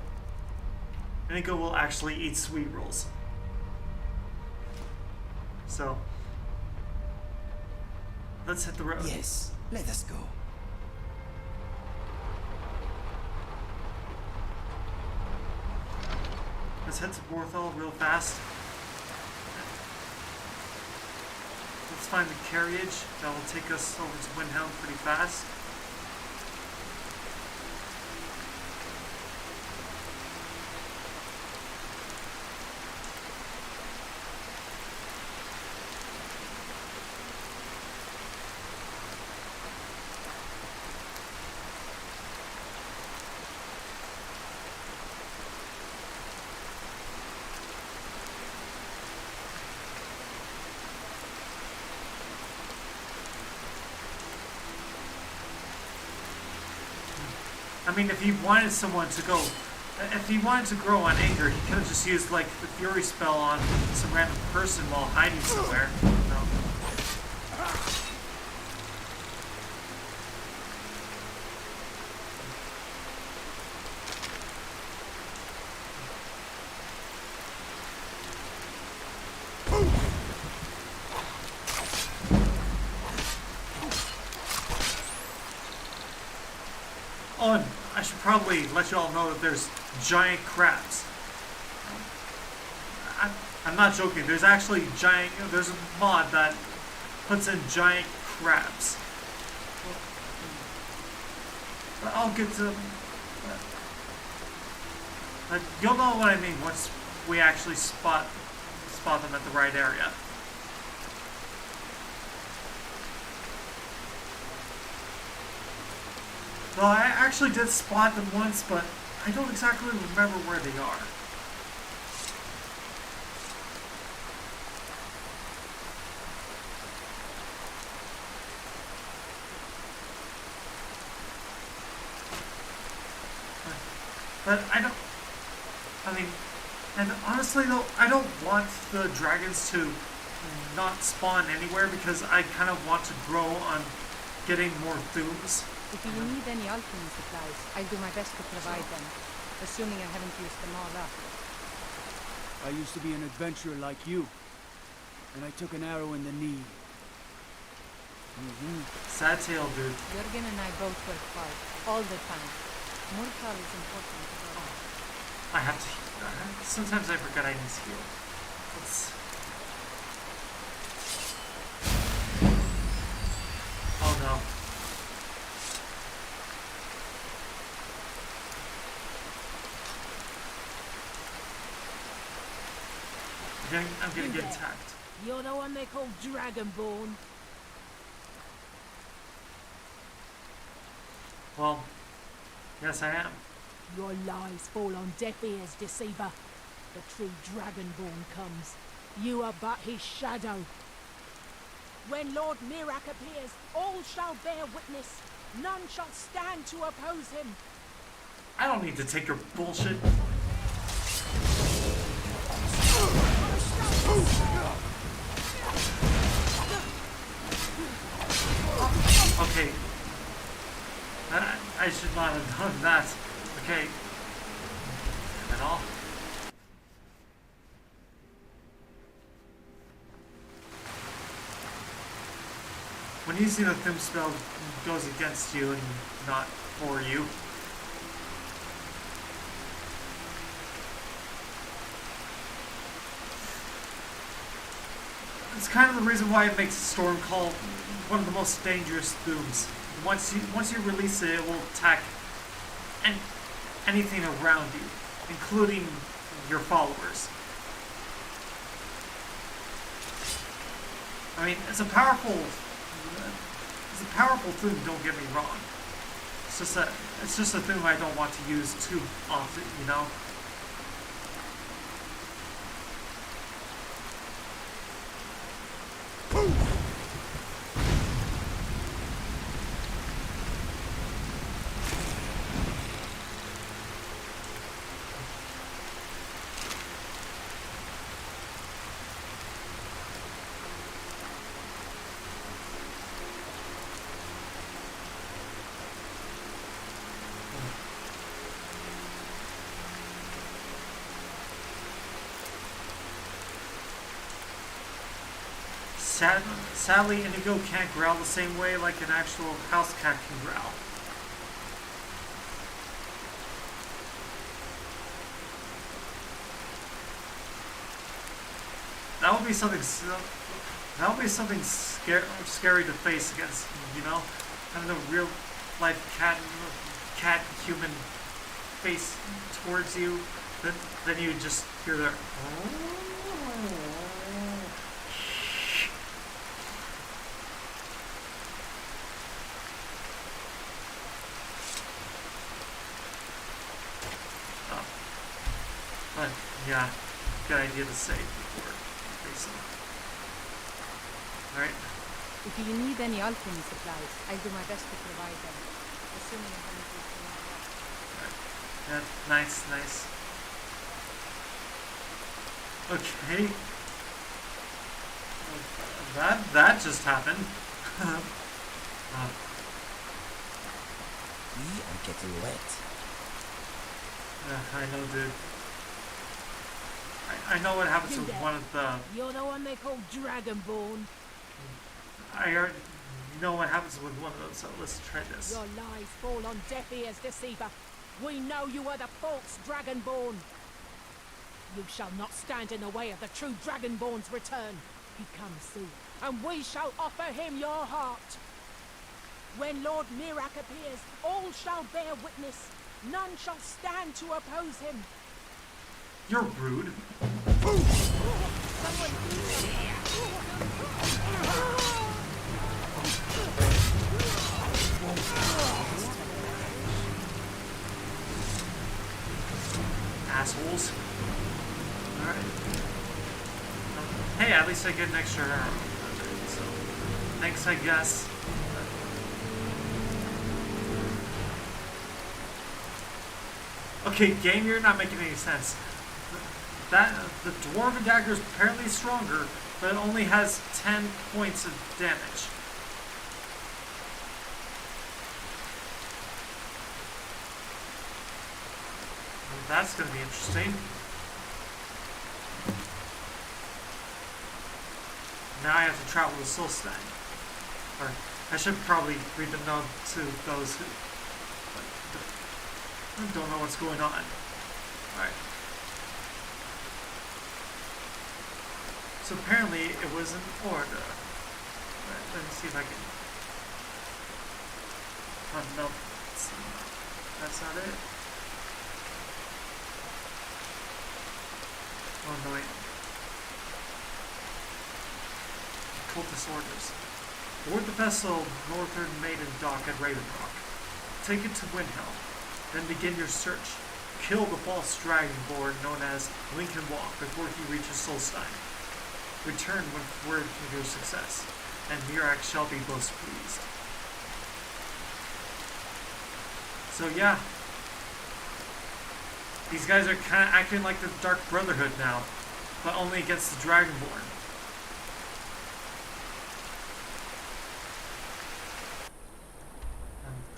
Inigo will actually eat sweet rolls. So, let's hit the road. Yes, let us go. Let's head to Borthol real fast. Let's find the carriage that will take us over to Windhelm pretty fast. I mean, if he wanted someone to go, if he wanted to grow on anger, he could have just used like the Fury spell on some random person while hiding somewhere. No. Oh, and I should probably let you all know that there's giant crabs. I'm not joking. There's actually giant. There's a mod that puts in giant crabs. But I'll get to. You'll know what I mean once we actually spot them at the right area. Well, I actually did spot them once, but I don't exactly remember where they are. But and honestly though, I don't want the dragons to not spawn anywhere because I kind of want to grow on getting more thumbs. If you need any alchemy supplies, I'll do my best to provide them, assuming I haven't used them all up. I used to be an adventurer like you, and I took an arrow in the knee. Sad tale, dude. Jürgen and I both work hard, all the time. Mortal is important to go. I have to. Sometimes I forget I need to heal. Oh no. I'm gonna get attacked. You're the one they call Dragonborn. Well, yes I am. Your lies fall on deaf ears, deceiver. The true Dragonborn comes. You are but his shadow. When Lord Mirak appears, all shall bear witness. None shall stand to oppose him. I don't need to take your bullshit. Okay. I should not have done that. Okay. At all. when using a Thum spell goes against you and not for you. It's kind of the reason why it makes Stormcall one of the most dangerous Thums. Once you release it, it will attack anything around you, including your followers. I mean, it's a powerful Thum, don't get me wrong. It's just a Thum I don't want to use too often, you know? Sadly, Indigo can't growl the same way like an actual house cat can growl. That would be something. That would be something scary to face against. You know, having a real life cat human face towards you. Then you just hear their. But yeah, good idea to save before facing. Alright. If you need any alchemy supplies, I'll do my best to provide them. Assuming I haven't used them all. Yeah, nice, nice. Okay. That just happened. We are getting wet. I know, dude. I know what happens with one of the... You're the one they call Dragonborn. I already know what happens with one of those, so let's try this. Your lies fall on deaf ears, deceiver. We know you are the false Dragonborn. You shall not stand in the way of the true Dragonborn's return. He comes soon, and we shall offer him your heart. When Lord Mirak appears, all shall bear witness. None shall stand to oppose him. You're rude. Assholes. Alright. Hey, at least I get an extra arrow. So, thanks, I guess. Okay, game, you're not making any sense. The Dwarven Dagger is apparently stronger, but it only has 10 points of damage. Well, that's going to be interesting. Now I have to travel to Solstein. Or, I should probably read the note to those who don't know what's going on. Alright. So apparently it was in order. Right, let me see if I can... Oh, no. That's not it. Oh, no, wait. Cultist orders. Board the vessel Northern Maiden dock at Raven Rock. Take it to Windhelm. Then begin your search. Kill the false dragonborn known as Lincoln Walk before he reaches Solstein. Return with word of your success, and Mirak shall be most pleased. So yeah, these guys are kind of acting like the Dark Brotherhood now, but only against the Dragonborn.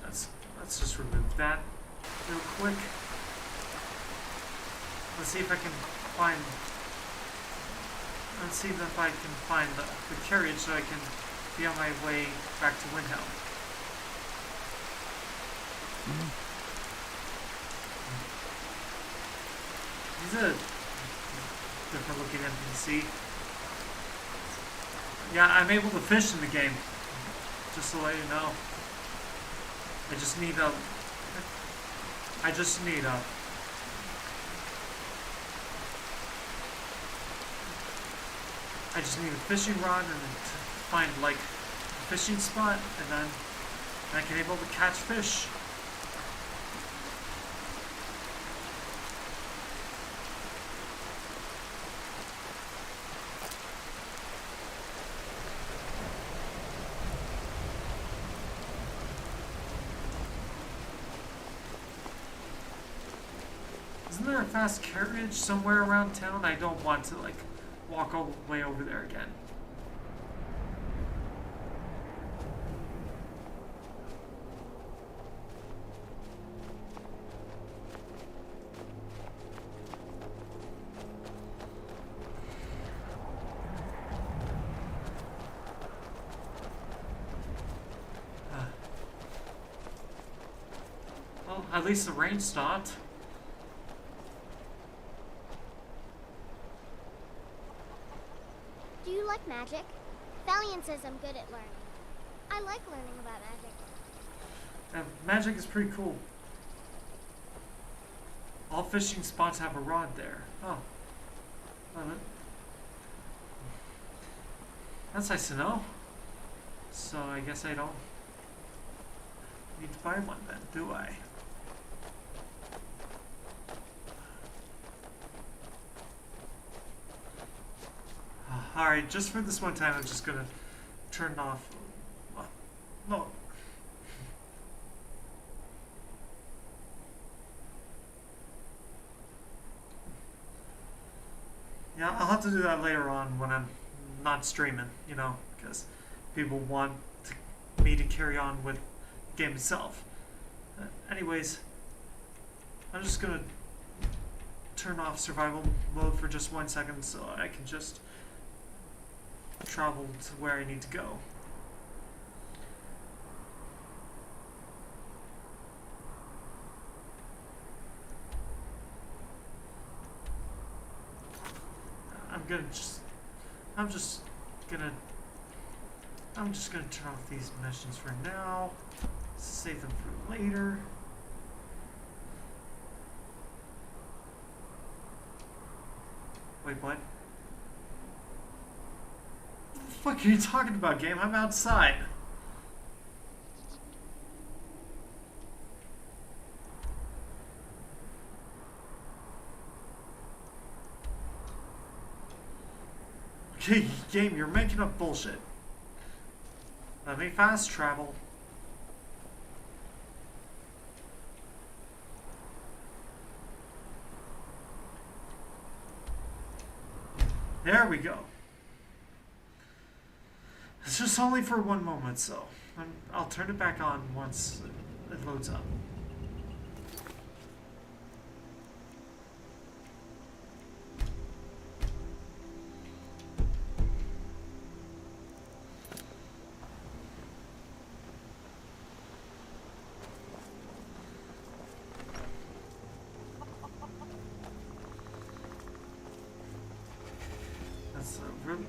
Let's just remove that real quick. Let's see if I can find. Let's see if I can find the carriage so I can be on my way back to Windhelm. He's a different looking NPC. Yeah, I'm able to fish in the game. Just to let you know. I just need a fishing rod and find like a fishing spot, and then I can able to catch fish. Isn't there a fast carriage somewhere around town? I don't want to like walk all the way over there again. Well, at least the rain stopped. Do you like magic? Valiant says I'm good at learning. I like learning about magic. Magic is pretty cool. All fishing spots have a rod there. Oh. That's nice to know. So I guess I don't need to buy one then, do I? Alright, just for this one time, I'm just gonna turn off. No. Yeah, I'll have to do that later on when I'm not streaming, you know, because people want me to carry on with the game itself. Anyways, I'm just gonna turn off survival mode for just 1 second so I can just travel to where I need to go. I'm just gonna turn off these missions for now. Save them for later. Wait, what? What the fuck are you talking about, game? I'm outside. Okay, game, you're making up bullshit. Let me fast travel. There we go. It's just only for 1 moment, so I'll turn it back on once it loads up.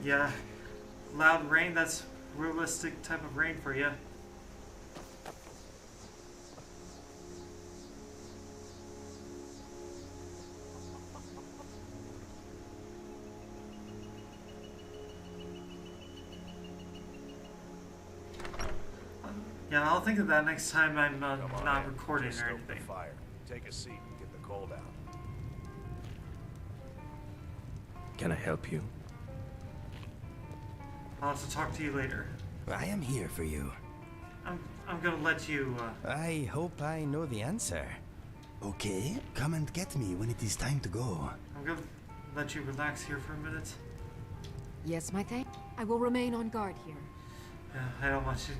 Yeah, loud rain, that's realistic type of rain for you. Yeah, I'll think of that next time I'm not recording or anything. Fire. Take a seat and get the cold out. Can I help you? I'll have to talk to you later. I am here for you. I'm gonna let you, I hope I know the answer. Okay, come and get me when it is time to go. I'm gonna let you relax here for a minute. Yes, my thank. I will remain on guard here. Yeah, I don't want you,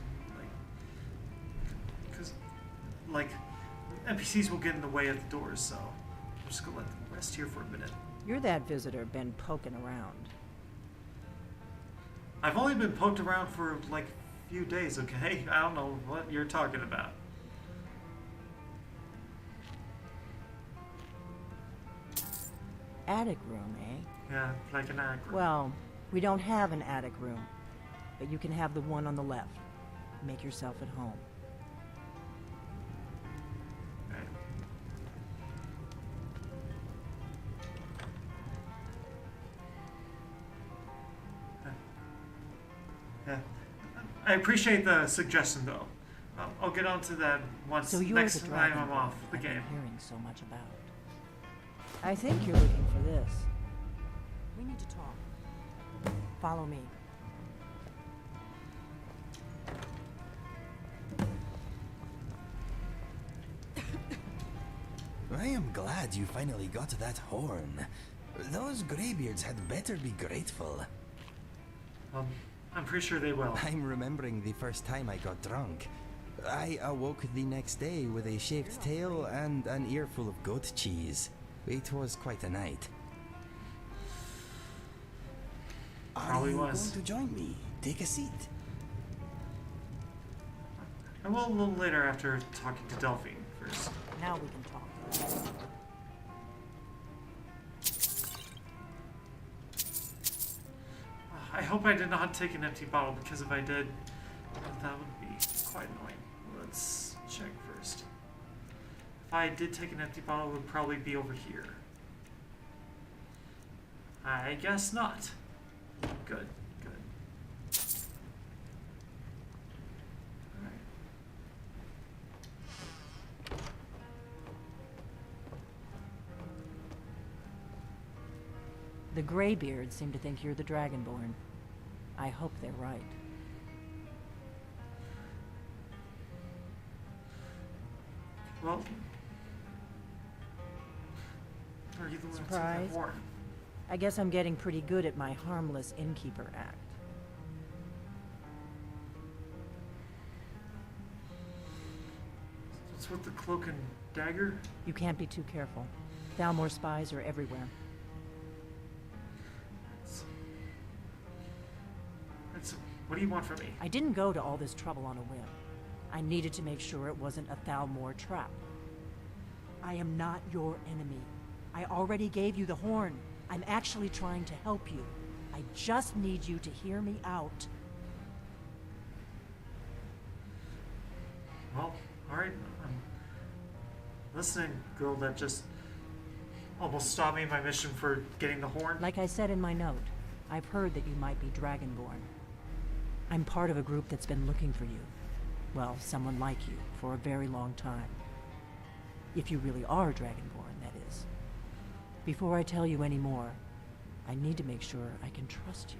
because, NPCs will get in the way of the doors, so I'm just gonna let them rest here for a minute. You're that visitor been poking around. I've only been poked around for like a few days, okay? I don't know what you're talking about. Attic room, eh? Yeah, like an acronym. Well, we don't have an attic room, but you can have the one on the left. Make yourself at home. Right. Yeah. I appreciate the suggestion, though. I'll get onto that once So you're next the time dragon I'm off the I've been game. hearing so much about. I think you're looking for this. We need to talk. Follow me. I am glad you finally got that horn. Those graybeards had better be grateful. I'm pretty sure they will. I'm remembering the first time I got drunk. I awoke the next day with a shaved tail and an earful of goat cheese. It was quite a night. Probably Are you was. going to join me? Take a seat. I will a little later after talking to Delphine first. Now we can talk. I hope I did not take an empty bottle, because if I did, that would be quite annoying. Let's check first. If I did take an empty bottle, it would probably be over here. I guess not. Good, good. Alright. The Greybeards seem to think you're the Dragonborn. I hope they're right. Well, are you the one who took that Surprised? horn? I guess I'm getting pretty good at my harmless innkeeper act. What's with the cloak and dagger? You can't be too careful. Thalmor spies are everywhere. What do you want from me? I didn't go to all this trouble on a whim. I needed to make sure it wasn't a Thalmor trap. I am not your enemy. I already gave you the horn. I'm actually trying to help you. I just need you to hear me out. Well, alright. I'm listening, girl that just almost stopped me in my mission for getting the horn. Like I said in my note, I've heard that you might be Dragonborn. I'm part of a group that's been looking for you. Well, someone like you, for a very long time. If you really are Dragonborn, that is. Before I tell you any more, I need to make sure I can trust you.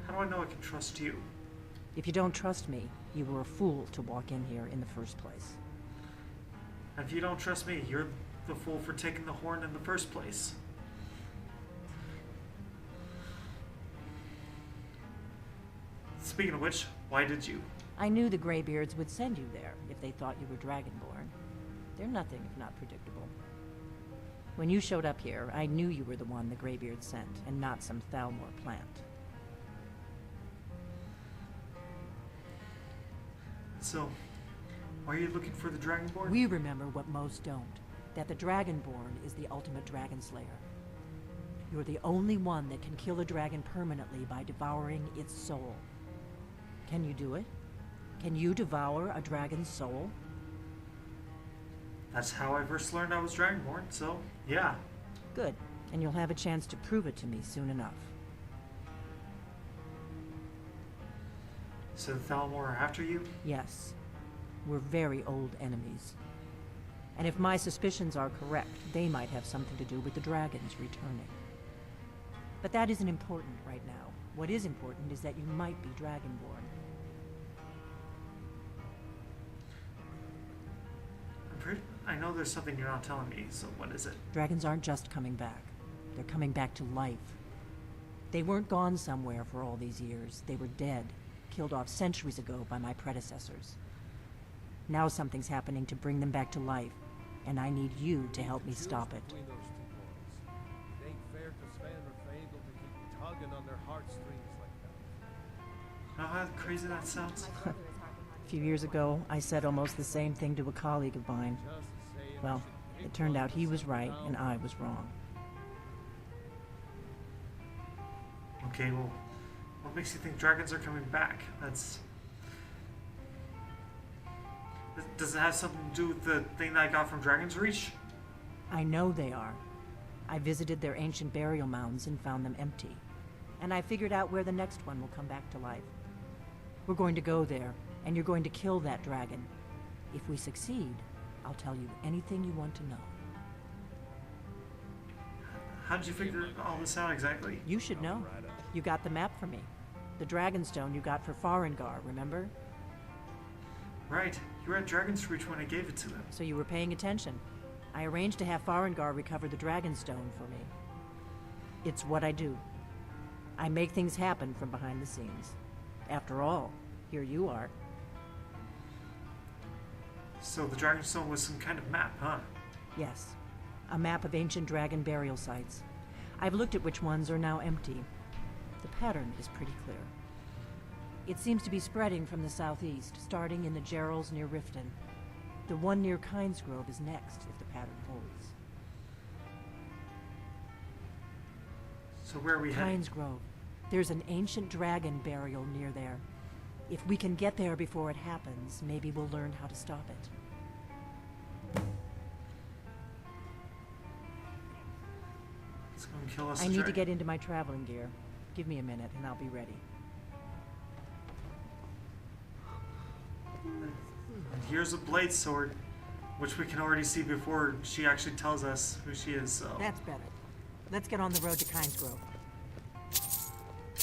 How do I know I can trust you? If you don't trust me, you were a fool to walk in here in the first place. And if you don't trust me, you're the fool for taking the horn in the first place. Speaking of which, why did you? I knew the Greybeards would send you there if they thought you were Dragonborn. They're nothing if not predictable. When you showed up here, I knew you were the one the Greybeards sent, and not some Thalmor plant. So, why are you looking for the Dragonborn? We remember what most don't, that the Dragonborn is the ultimate dragon slayer. You're the only one that can kill a dragon permanently by devouring its soul. Can you do it? Can you devour a dragon's soul? That's how I first learned I was Dragonborn, so yeah. Good, and you'll have a chance to prove it to me soon enough. So the Thalmor are after you? Yes, we're very old enemies. And if my suspicions are correct, they might have something to do with the dragons returning. But that isn't important right now. What is important is that you might be Dragonborn. I know there's something you're not telling me, so what is it? Dragons aren't just coming back. They're coming back to life. They weren't gone somewhere for all these years. They were dead, killed off centuries ago by my predecessors. Now something's happening to bring them back to life, and I need you to help me stop it. Between those two boys. It ain't fair 'cause Sven or Fangel to keep tugging on their heartstrings like that. Know how crazy that sounds? A few years ago, I said almost the same thing to a colleague of mine. Just saying. Well, it turned out he was right and I was wrong. Okay, well, what makes you think dragons are coming back? Does it have something to do with the thing that I got from Dragon's Reach? I know they are. I visited their ancient burial mounds and found them empty. And I figured out where the next one will come back to life. We're going to go there, and you're going to kill that dragon. If we succeed, I'll tell you anything you want to know. How did you figure all this out exactly? You should know. You got the map for me. The Dragonstone you got for Farengar, remember? Right, you were at Dragon's Reach when I gave it to them. So you were paying attention. I arranged to have Farengar recover the Dragonstone for me. It's what I do. I make things happen from behind the scenes. After all, here you are. So the Dragonstone was some kind of map, huh? Yes, a map of ancient dragon burial sites. I've looked at which ones are now empty. The pattern is pretty clear. It seems to be spreading from the southeast, starting in the Gerals near Riften. The one near Kinesgrove is next, if the pattern holds. So where are we heading? Kinesgrove. There's an ancient dragon burial near there. If we can get there before it happens, maybe we'll learn how to stop it. It's going to kill us. I need to get into my traveling gear. Give me a minute and I'll be ready. And here's a blade sword, which we can already see before she actually tells us who she is, so... That's better. Let's get on the road to Kinesgrove. It's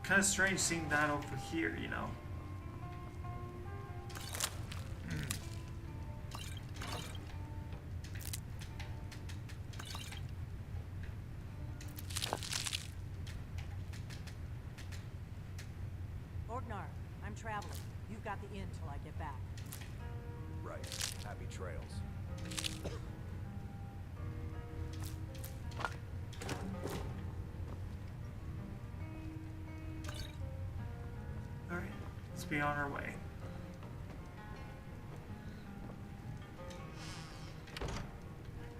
kind of strange seeing that over here, you know? Orgnar, I'm traveling. You've got the inn till I get back. Right. Happy trails. Alright, let's be on our way.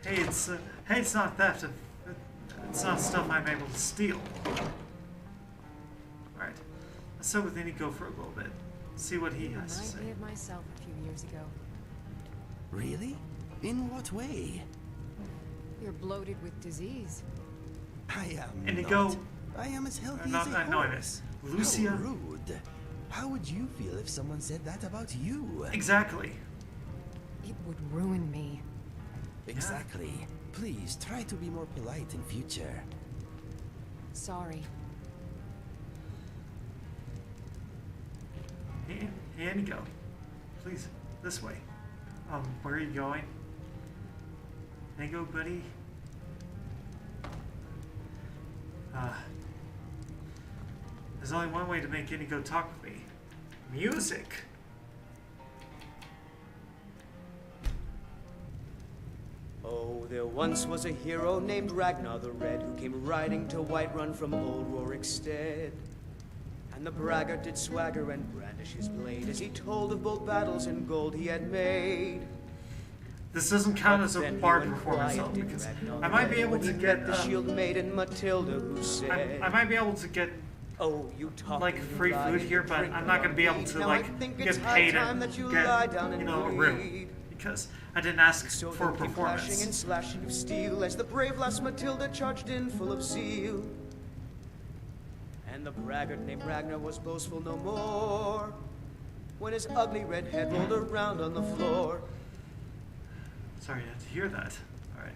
Hey, it's not theft. It's not stuff I'm able to steal. Alright, let's sit with Inigo for a little bit. See what he has to say. Remind me of myself a few years ago. Really? In what way? You're bloated with disease. I am Inigo. not. I am as healthy Not- as a no, I horse. meant Lucia. How rude. How would you feel if someone said that about you? Exactly. It would ruin me. Exactly. Please try to be more polite in future. Sorry. Hey, Inigo. Please, this way. Where are you going? Inigo, buddy? There's only one way to make Inigo talk with me. Music! Oh, there once was a hero named Ragnar the Red who came riding to Whiterun from old Rorikstead. And the braggart did swagger and brandish his blade as he told of bold battles and gold he had made. This doesn't count But as a then he bard went performance quiet, though, did because Ragnar I might the be Red, able when to he get met the shield maiden Matilda who said, I might be able to get "Oh, you talk like free food here, but I'm not gonna be able to Now like I think get it's high paid time and that you get lie down and a read." room because I didn't ask So for a they came performance. clashing and slashing of steel as the brave lass Matilda charged in full of zeal. And the braggart named Ragnar was boastful no more when his ugly red head rolled around on the floor. Sorry, I had to hear that. All right.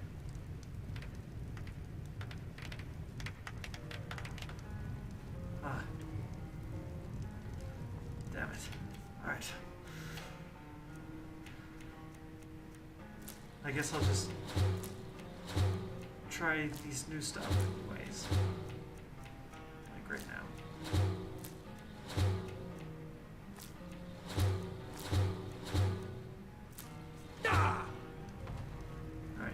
Ah. Damn it. All right. I guess I'll just try these new stuff anyways. Like right now. Alright.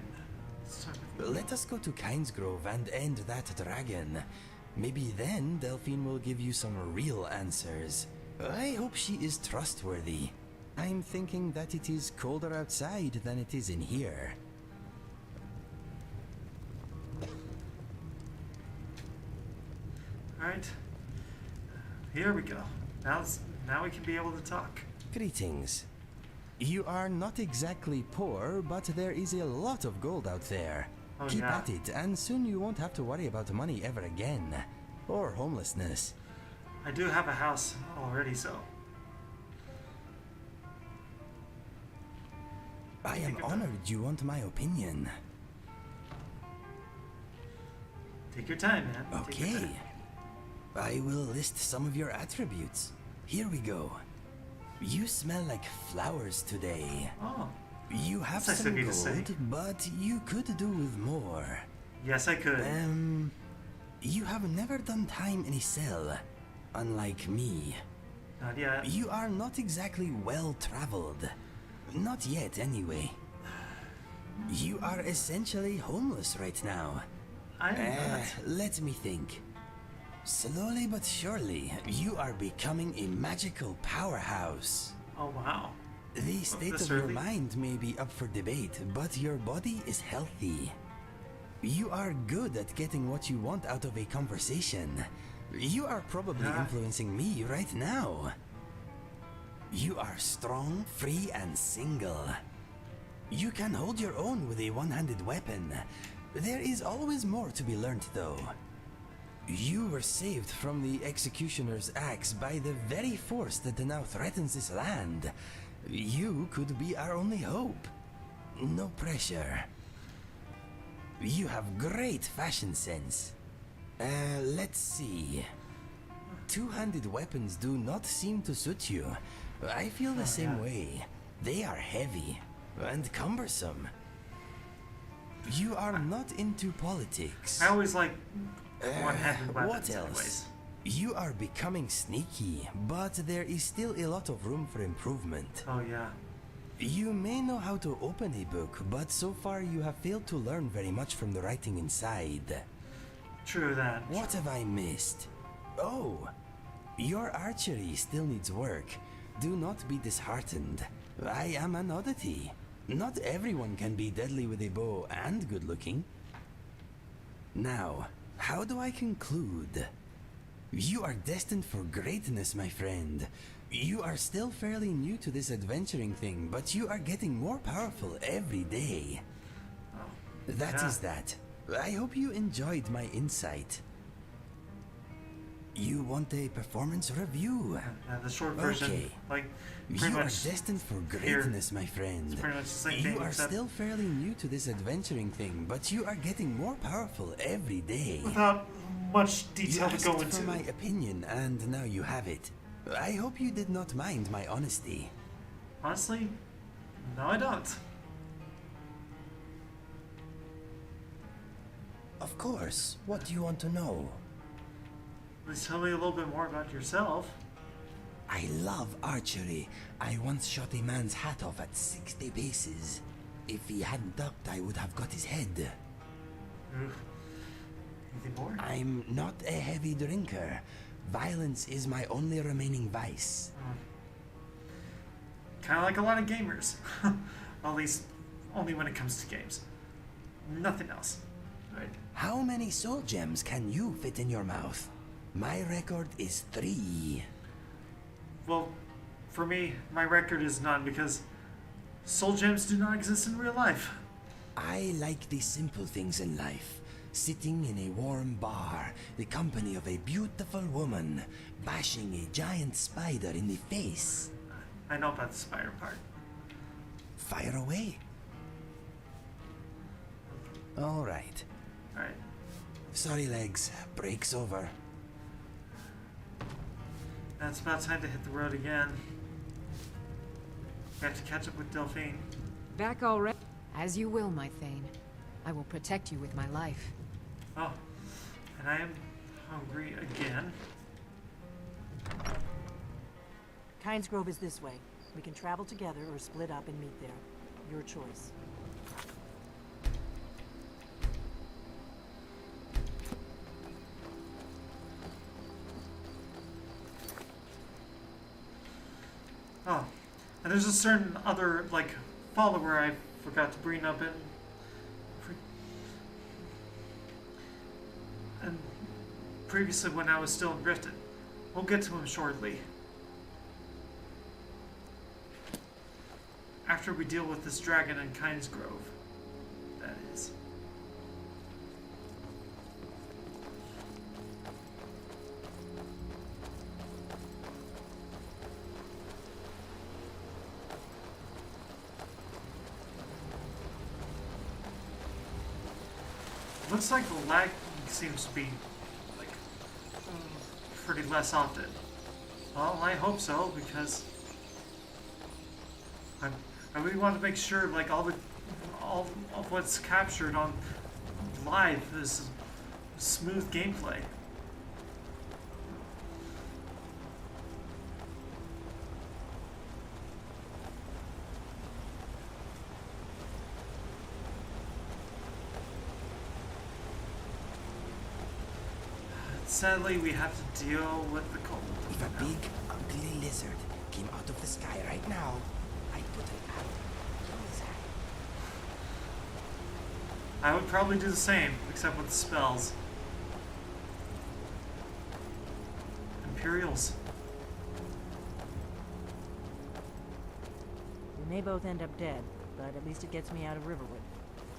Let's talk with you. Let us go to Kinesgrove and end that dragon. Maybe then Delphine will give you some real answers. I hope she is trustworthy. I'm thinking that it is colder outside than it is in here. Alright. Here we go. Now we can be able to talk. Greetings. You are not exactly poor, but there is a lot of gold out there. Oh, Keep yeah. at it, and soon you won't have to worry about money ever again. Or homelessness. I do have a house already, so. I am honored you want my opinion. Take your time, man. Take your Okay. time. I will list some of your attributes. Here we go. You smell like flowers today. Oh. You have That's nice some of you to say. gold, but you could do with more. Yes, I could. You have never done time in a cell, unlike me. Not yet. You are not exactly well traveled. Not yet, anyway. You are essentially homeless right now. I'm not. Let me think. Slowly but surely, you are becoming a magical powerhouse. Oh, wow. The state this of your early? mind may be up for debate, but your body is healthy. You are good at getting what you want out of a conversation. You are probably Yeah. influencing me right now. You are strong, free, and single. You can hold your own with a one-handed weapon. There is always more to be learned, though. You were saved from the executioner's axe by the very force that now threatens this land. You could be our only hope. No pressure. You have great fashion sense. Let's see. Two-handed weapons do not seem to suit you. I feel the same way. They are heavy and cumbersome. You are not into politics. I always like one-handed weapons What else? anyways. You are becoming sneaky, but there is still a lot of room for improvement. Oh, yeah. You may know how to open a book, but so far you have failed to learn very much from the writing inside. True that. What have I missed? Oh, your archery still needs work. Do not be disheartened. I am an oddity. Not everyone can be deadly with a bow and good looking. Now, how do I conclude? You are destined for greatness, my friend. You are still fairly new to this adventuring thing, but you are getting more powerful every day. That is that. I hope you enjoyed my insight. You want a performance review? Yeah, the short version, Okay. like, pretty You are much destined for here. greatness, my friend. It's pretty much the same You thing, are except still fairly new to this adventuring thing, but you are getting more powerful every day. without much You detail to asked go for into. my opinion, and now you have it. I hope you did not mind my honesty. Honestly, no, I don't. Of course. What do you want to know? Please tell me a little bit more about yourself. I love archery. I once shot a man's hat off at 60 paces. If he hadn't ducked, I would have got his head. Ugh. Anything more? I'm not a heavy drinker. Violence is my only remaining vice. Kind of like a lot of gamers. At least, only when it comes to games. Nothing else. Right? How many soul gems can you fit in your mouth? My record is 3. Well, for me, my record is none because soul gems do not exist in real life. I like the simple things in life. Sitting in a warm bar, the company of a beautiful woman, bashing a giant spider in the face. I know about the spider part. Fire away. All right. Alright. Sorry, legs. Break's over. Now it's about time to hit the road again. We have to catch up with Delphine. Back already? As you will, my Thane. I will protect you with my life. Oh, and I am hungry again. Kynes Grove is this way. We can travel together or split up and meet there. Your choice. Oh, and there's a certain other, like, follower I forgot to bring up in. And previously when I was still in Riften. We'll get to him shortly. After we deal with this dragon in Kynes Grove, that is. Looks like the lag seems to be, like, pretty less often. Well, I hope so, because I really want to make sure, like, all of what's captured on live is smooth gameplay. Sadly, we have to deal with the cold. If a big, ugly lizard came out of the sky right now, I'd put an arrow in his head. I would probably do the same, except with the spells. Imperials. We may both end up dead, but at least it gets me out of Riverwood.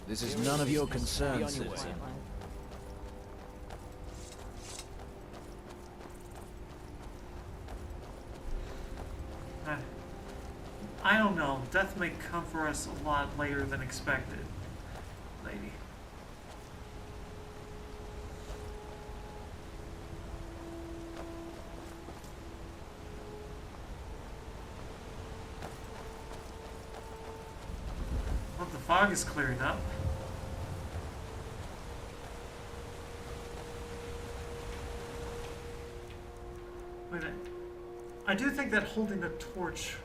This is none of your concern, Be on your way. citizen. I don't know. Death may come for us a lot later than expected, lady. Well, the fog is clearing up. Wait a minute. I do think that holding the torch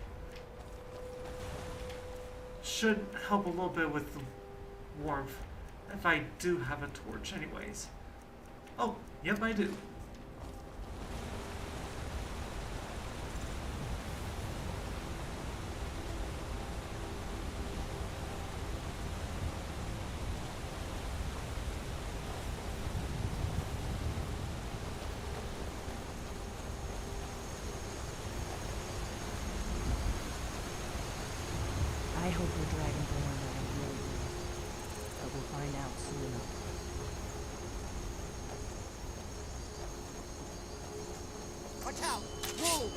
should help a little bit with the warmth. If I do have a torch anyways. Oh, yep, I do. I hope we're Dragonborn that I really do. But we'll find out soon enough. Watch out! Whoa!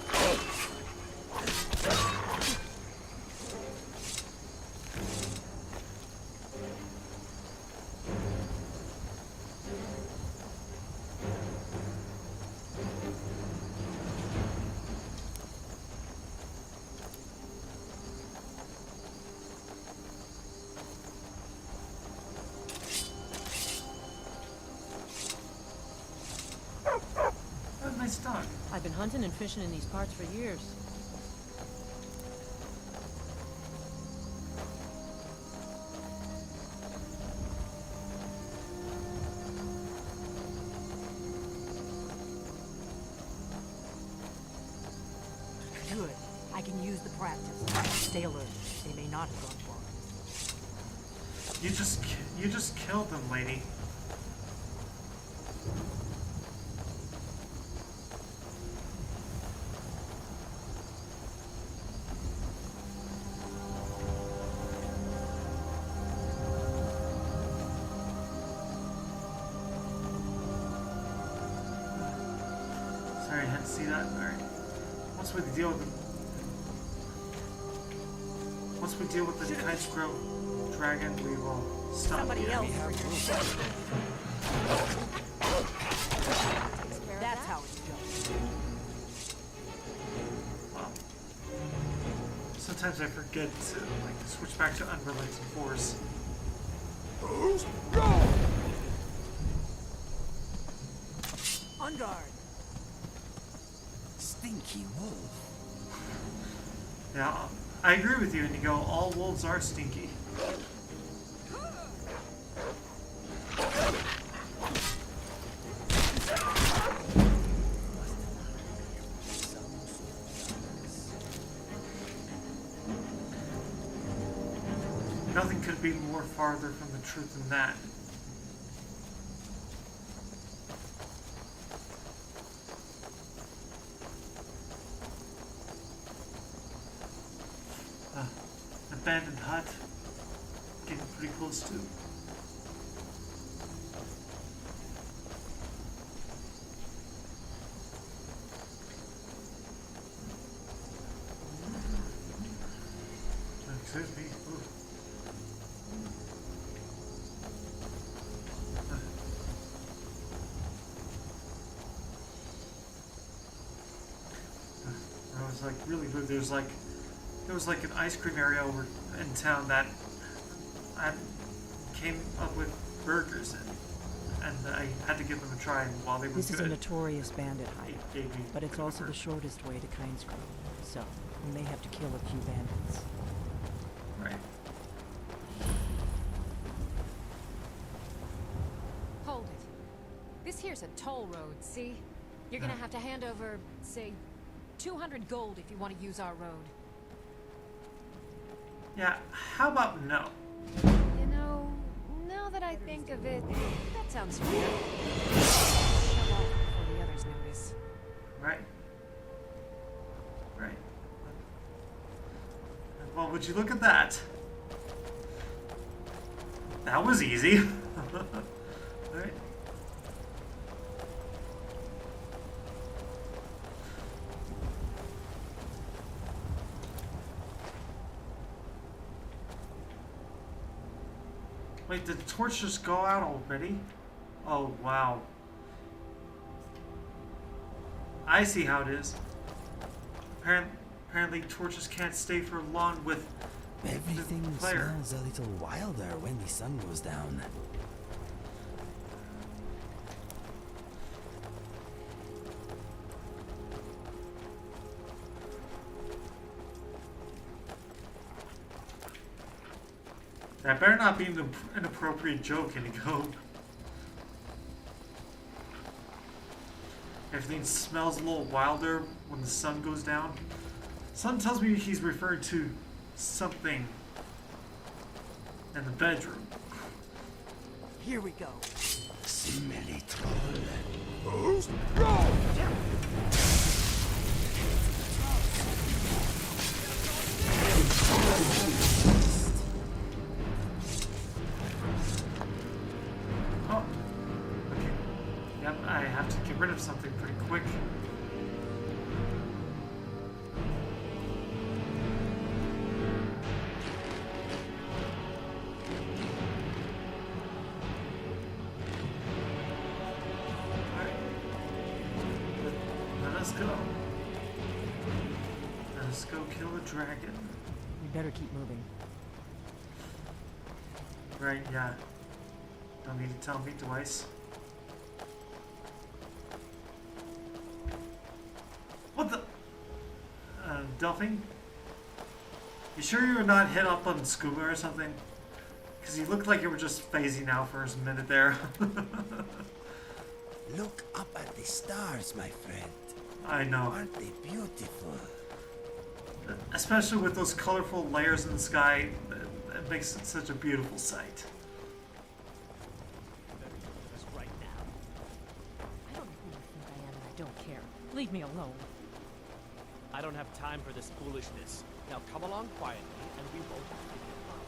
Oh, nice dog. I've been hunting and fishing in these parts for years. Good. I can use the practice. Stay alert. They may not have gone far. You just killed them, lady. Sorry, I had to see that. Alright. Once we deal with the Kynes Grove dragon, we will stop. Somebody here. else for your That's how it's done. Wow. Sometimes I forget to switch back to unrelenting force. On guard. Stinky wolf. Yeah, I agree with you, Indigo. All wolves are stinky. Nothing could be more farther from the truth than that. Abandoned hut. Getting pretty close to. Excuse me. Ooh. I was like really weird. There was like an ice cream area over in town that I came up with burgers in, and I had to give them a try. And while they were This good, is a notorious bandit hide, it gave me but it's also the burger. shortest way to Kynes Grove, so you may have to kill a few bandits. Right. Hold it. This here's a toll road, see? You're gonna have to hand over, say, 200 gold if you want to use our road. Yeah. How about no? You know, now that I think of it, that sounds fair. Shove off before the others notice. Right. Right. Well, would you look at that? That was easy. Right. Wait, did the torch just go out already? Oh, wow. I see how it is. Apparently torches can't stay for long with Everything the player. smells a little wilder when the sun goes down. That better not be an inappropriate joke, Inigo. Everything smells a little wilder when the sun goes down. Something tells me he's referring to something in the bedroom. Here we go. Smelly troll. Oh. Okay. Yep, I have to get rid of something pretty quick. Alright. Let us go. Let us go kill the dragon. We better keep moving. Right, yeah. Don't need to tell me twice. What the? Delphine? You sure you were not hit up on scuba or something? Because you looked like you were just phasing out for a minute there. Look up at the stars, my friend. I know. Aren't they beautiful? Especially with those colorful layers in the sky, it makes it such a beautiful sight. I don't know who you think I am, and I don't care. Leave me alone. I don't have time for this foolishness. Now come along quietly, and we won't have to get lost.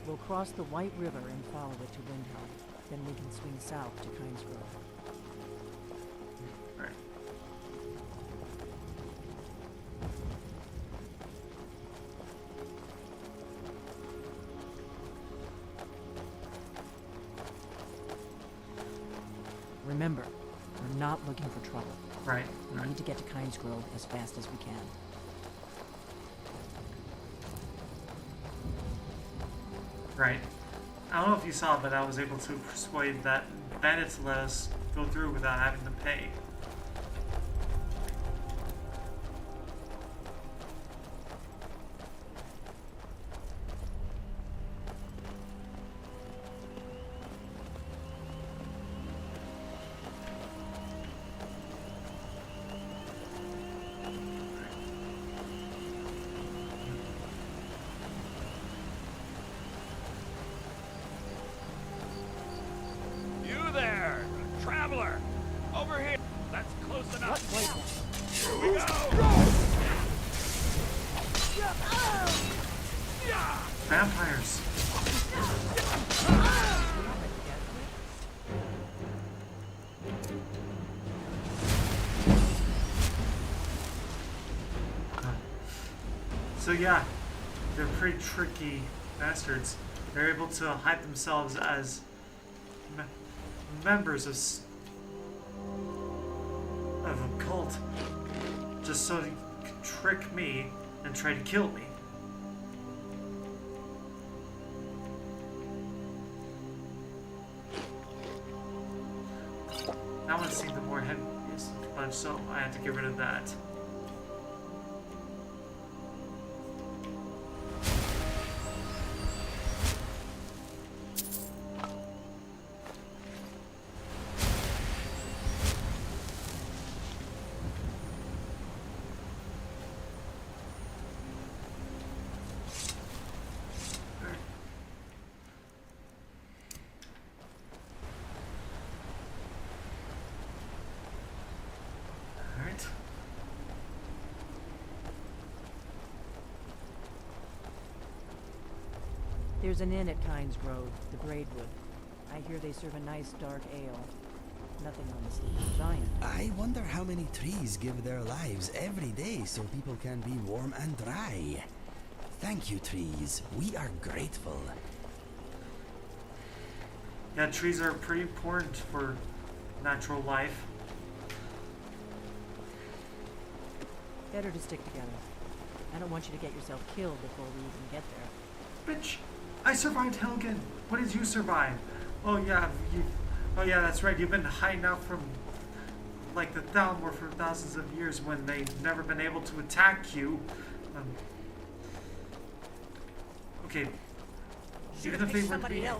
We'll cross the White River and follow it to Windhelm. Then we can swing south to Kynes Grove. Right. Remember, we're not looking for trouble. Right. We Right. need to get to Kynes Grove as fast as we can. Right. I don't know if you saw, but I was able to persuade that bandit to let us go through without having to pay. tires. So yeah, they're pretty tricky bastards. They're able to hide themselves as members of a cult, just so they can trick me and try to kill me. That one seemed the more heaviest bunch, so I had to get rid of that. There's an inn at Kynes Road, the Braidwood. I hear they serve a nice dark ale. Nothing on the sleeping giant. I wonder how many trees give their lives every day so people can be warm and dry. Thank you, trees. We are grateful. Yeah, trees are pretty important for natural life. Better to stick together. I don't want you to get yourself killed before we even get there. Bitch, I survived Helgen. What did you survive? Oh yeah, oh yeah, that's right. You've been hiding out from like the Thalmor for thousands of years when they've never been able to attack you. Okay. Even if they were being...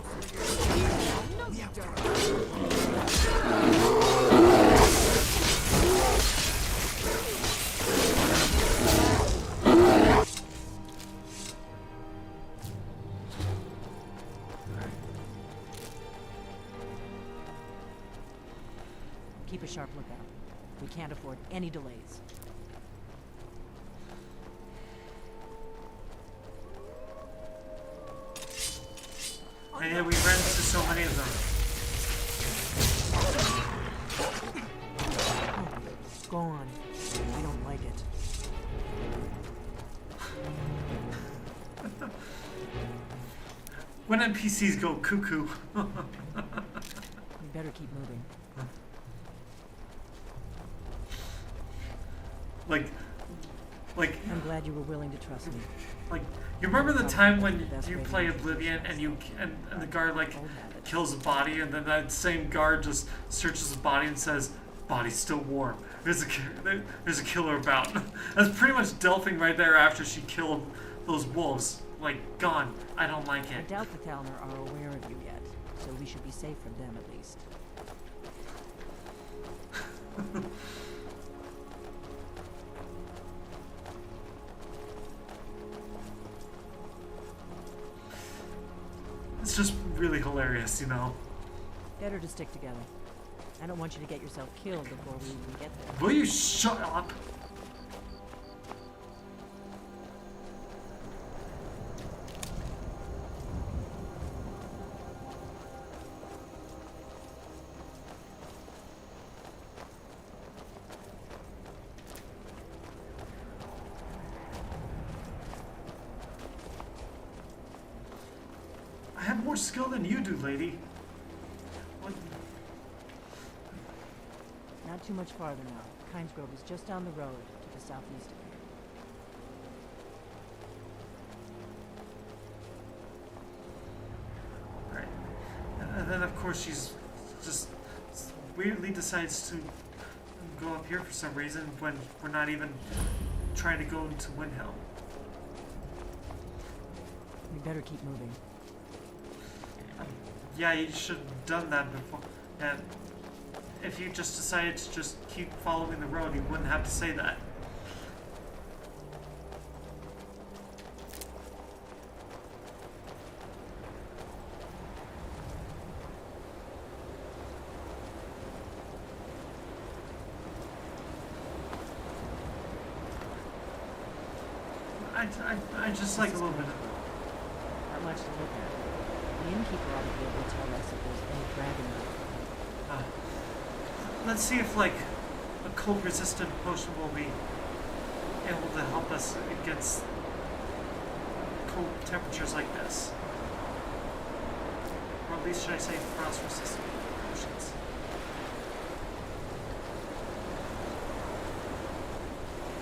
Keep a sharp lookout. We can't afford any delays. And yeah, we ran into so many of them. Oh, gone. I don't like it. When NPCs go cuckoo. We better keep moving. Like, I'm glad you were willing to trust me. like, you remember the time when you play Oblivion and the guard like kills a body and then that same guard just searches his body and says, "Body's still warm. There's a killer about." That's pretty much Delphine right there after she killed those wolves. Like, gone. I don't like I it. doubt the Thalmor are aware of you yet, so we should be safe from them at least. It's just really hilarious, you know. Better to stick together. I don't want you to get yourself killed before we even get there. Will you shut up? I have more skill than you do, lady. What? Not too much farther now. Kynes Grove is just down the road to the southeast of here. Right. And then, of course, she's just weirdly decides to go up here for some reason when we're not even trying to go into Windhelm. We better keep moving. Yeah, you should have done that before. And if you just decided to just keep following the road, you wouldn't have to say that. I just like a little bit of... Not much to look at. The innkeeper ought to be able to tell us if there's any dragon left. Let's see if, like, a cold-resistant potion will be able to help us against cold temperatures like this. Or at least should I say frost-resistant potions.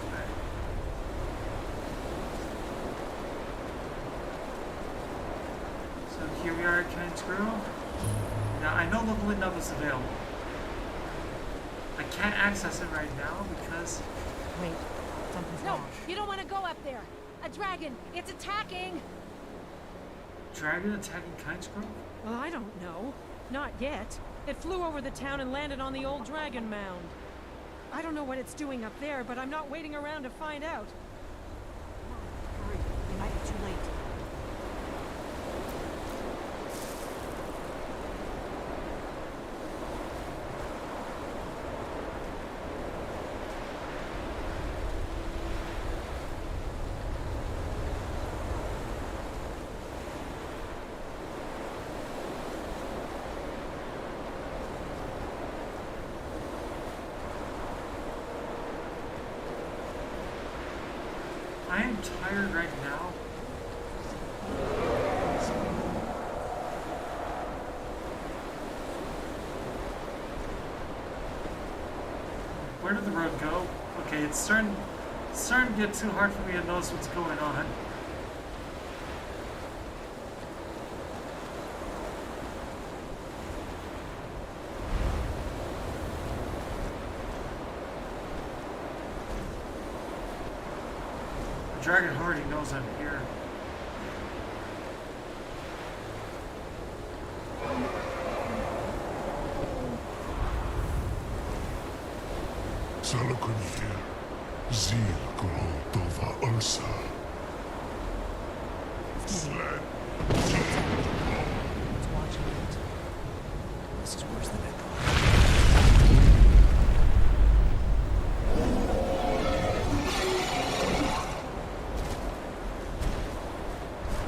Okay. So here we are at King's Grove. Now I know leveling up is available. I can't access it right now because... Wait, something's No, wrong. you don't want to go up there. A dragon, it's attacking. Dragon attacking King's Grove? Well, I don't know. Not yet. It flew over the town and landed on the old dragon mound. I don't know what it's doing up there, but I'm not waiting around to find out. Hurry, we might be too late. I am tired right now. Where did the road go? Okay, it's starting to get too hard for me to notice what's going on. The dragon already knows I'm here. Salakunir, Zil Dova Ursa. Sled. It's watching it. This is worse than I thought.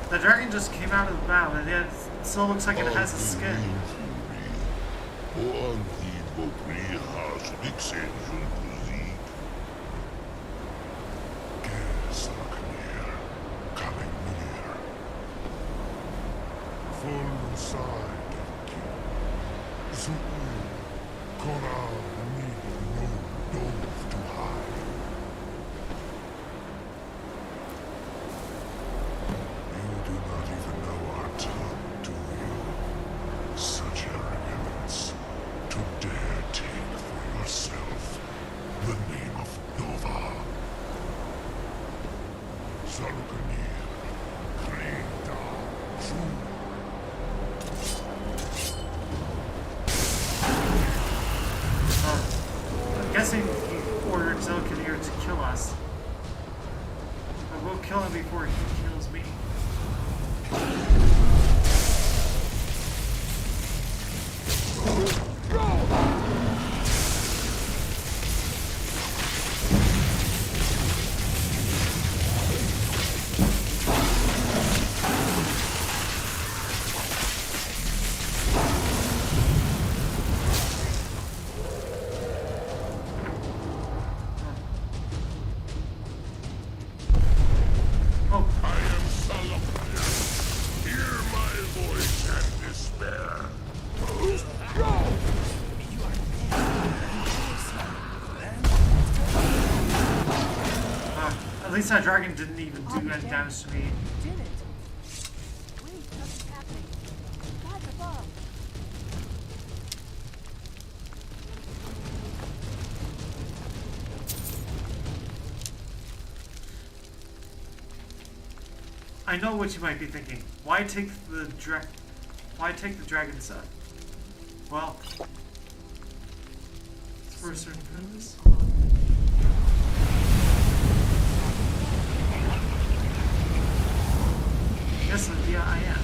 The dragon just came out of the bow, and it still looks like it has a skin. I'm guessing he ordered Zelkanir to kill us. But we'll kill him before he kills me. At least that dragon didn't even do any damage to me. Did it? Wait, what's happening? God's above. I know what you might be thinking. Why take the dragon stuff? Well, it's for a certain purpose. Yes, Lydia, I am.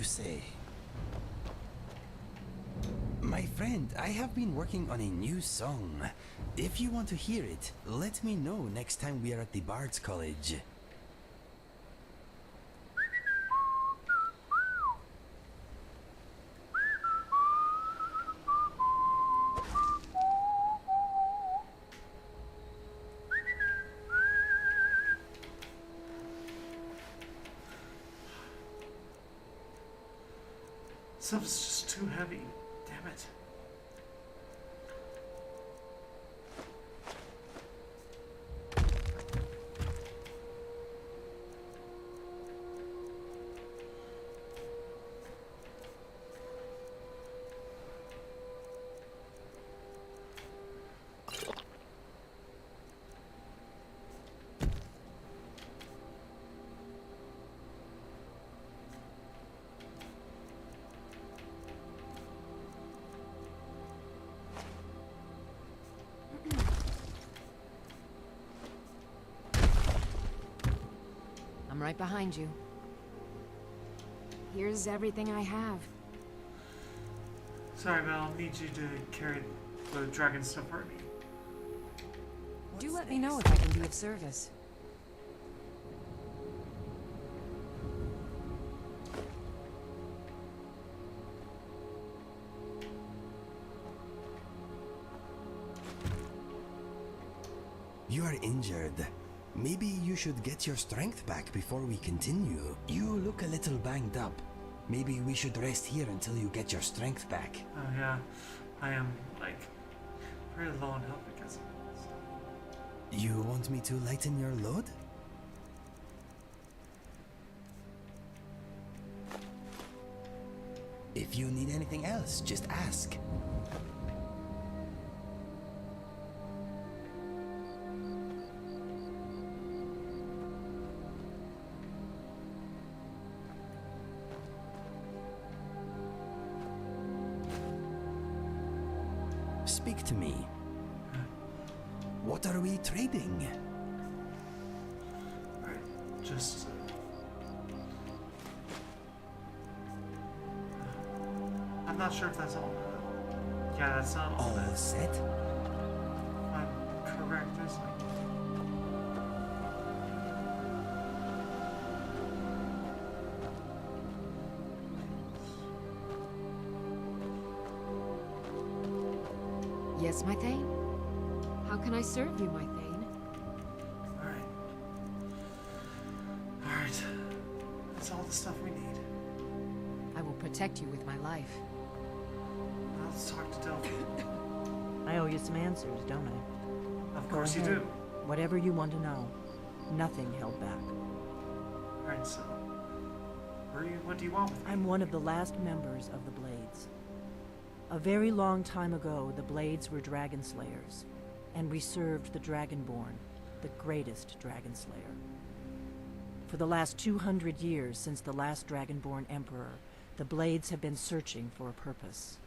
say? My friend, I have been working on a new song. If you want to hear it, let me know next time we are at the Bard's College. Stuff's just too heavy. Damn it. I'm right behind you. Here's everything I have. Sorry, but I'll need you to carry the dragon stuff for me. Do let me know if I can be of service. You are injured. Maybe you should get your strength back before we continue. You look a little banged up. Maybe we should rest here until you get your strength back. Oh yeah, I am like very low on health because of this. You want me to lighten your load? If you need anything else, just ask. Speak to me. What are we trading? Alright, just I'm not sure if that's all. Yeah, that's not all. All set? I'm correct. There's like Yes, my Thane? How can I serve you, my Thane? Alright. Alright. That's all the stuff we need. I will protect you with my life. Now let's talk to Delphi. I owe you some answers, don't I? Of Go course you ahead. do. Whatever you want to know. Nothing held back. Alright, so what do you want with me? I'm one of the last members of the Blades. A very long time ago, the Blades were dragon slayers, and we served the Dragonborn, the greatest dragon slayer. For the last 200 years since the last Dragonborn Emperor, the Blades have been searching for a purpose.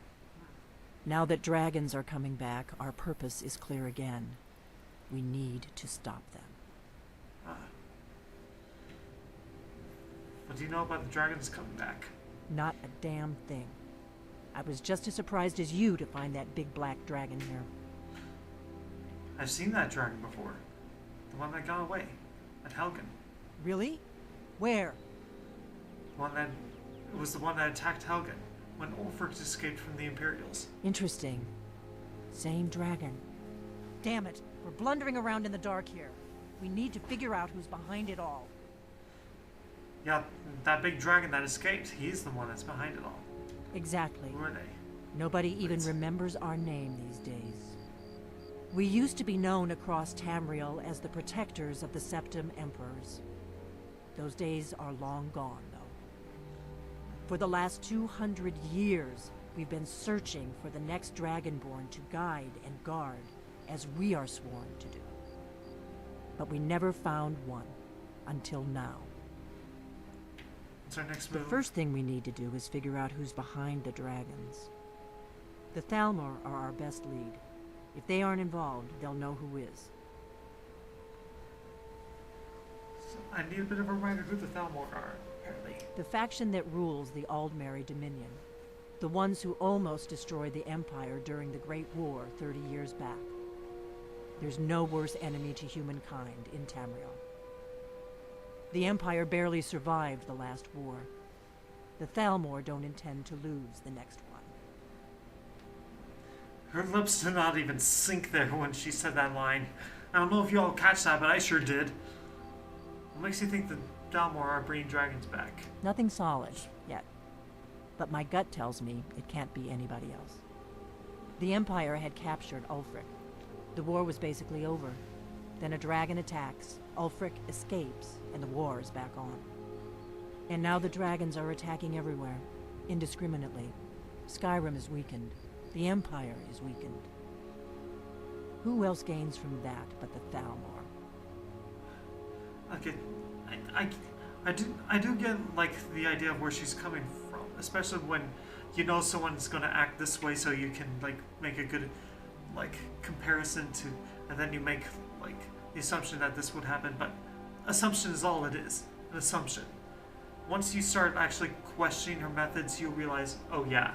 Now that dragons are coming back, our purpose is clear again. We need to stop them. What do you know about the dragons coming back? Not a damn thing. I was just as surprised as you to find that big black dragon here. I've seen that dragon before. The one that got away. At Helgen. Really? Where? It was the one that attacked Helgen when Ulfric escaped from the Imperials. Interesting. Same dragon. Damn it, we're blundering around in the dark here. We need to figure out who's behind it all. Yeah, that big dragon that escaped, he's the one that's behind it all. Exactly. Who are they? Nobody even remembers our name these days. We used to be known across Tamriel as the protectors of the Septim Emperors. Those days are long gone, though. For the last 200 years, we've been searching for the next Dragonborn to guide and guard, as we are sworn to do. But we never found one, until now. What's our next The move? first thing we need to do is figure out who's behind the dragons. The Thalmor are our best lead. If they aren't involved, they'll know who is. I need a bit of a reminder who the Thalmor are, apparently. The faction that rules the Aldmeri Dominion. The ones who almost destroyed the Empire during the Great War 30 years back. There's no worse enemy to humankind in Tamriel. The Empire barely survived the last war. The Thalmor don't intend to lose the next one. Her lips did not even sink there when she said that line. I don't know if you all catch that, but I sure did. What makes you think the Thalmor are bringing dragons back? Nothing solid, yet. But my gut tells me it can't be anybody else. The Empire had captured Ulfric. The war was basically over. Then a dragon attacks, Ulfric escapes, and the war is back on. And now the dragons are attacking everywhere, indiscriminately. Skyrim is weakened. The Empire is weakened. Who else gains from that but the Thalmor? Okay, I do get like the idea of where she's coming from, especially when you know someone's gonna act this way, so you can like make a good like comparison to, and then you make like the assumption that this would happen. But assumption is all it is, an assumption. Once you start actually questioning her methods, you'll realize, oh yeah,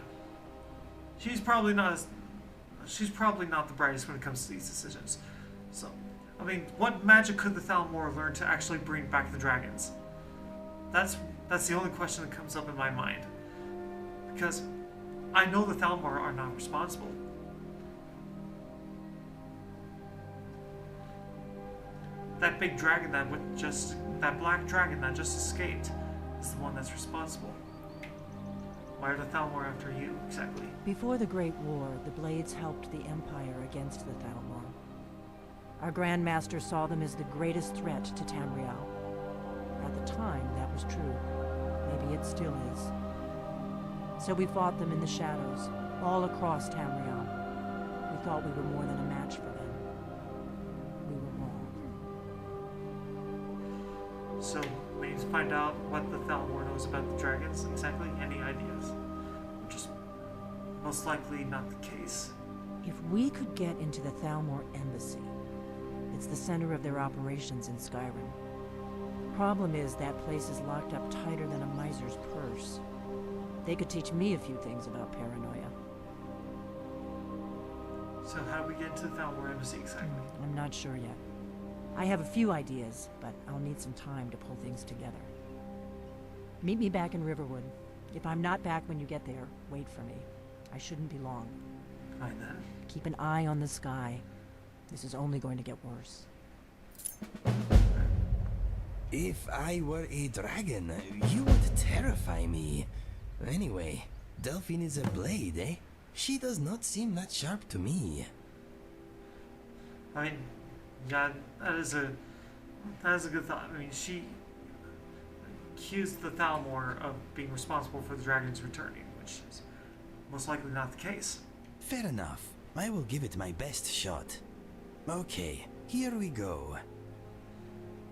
she's probably not the brightest when it comes to these decisions. So, I mean, what magic could the Thalmor learn to actually bring back the dragons? That's the only question that comes up in my mind. Because I know the Thalmor are not responsible. That big dragon that black dragon that just escaped is the one that's responsible. Why are the Thalmor after you, exactly? Before the Great War, the Blades helped the Empire against the Thalmor. Our Grand Master saw them as the greatest threat to Tamriel. At the time, that was true. Maybe it still is. So we fought them in the shadows, all across Tamriel. We thought we were more than a match for them. We were wrong. So, we need to find out what the Thalmor knows about the dragons, exactly. Any ideas? Which is most likely not the case. If we could get into the Thalmor embassy, it's the center of their operations in Skyrim. Problem is, that place is locked up tighter than a miser's purse. They could teach me a few things about paranoia. So how do we get into the Thalmor embassy exactly? I'm not sure yet. I have a few ideas, but I'll need some time to pull things together. Meet me back in Riverwood. If I'm not back when you get there, wait for me. I shouldn't be long. Fine then. Keep an eye on the sky. This is only going to get worse. If I were a dragon, you would terrify me. Anyway, Delphine is a blade, eh? She does not seem that sharp to me. I mean, yeah, that is a good thought. I mean, she accused the Thalmor of being responsible for the dragons returning, which is most likely not the case. Fair enough. I will give it my best shot. Okay, here we go.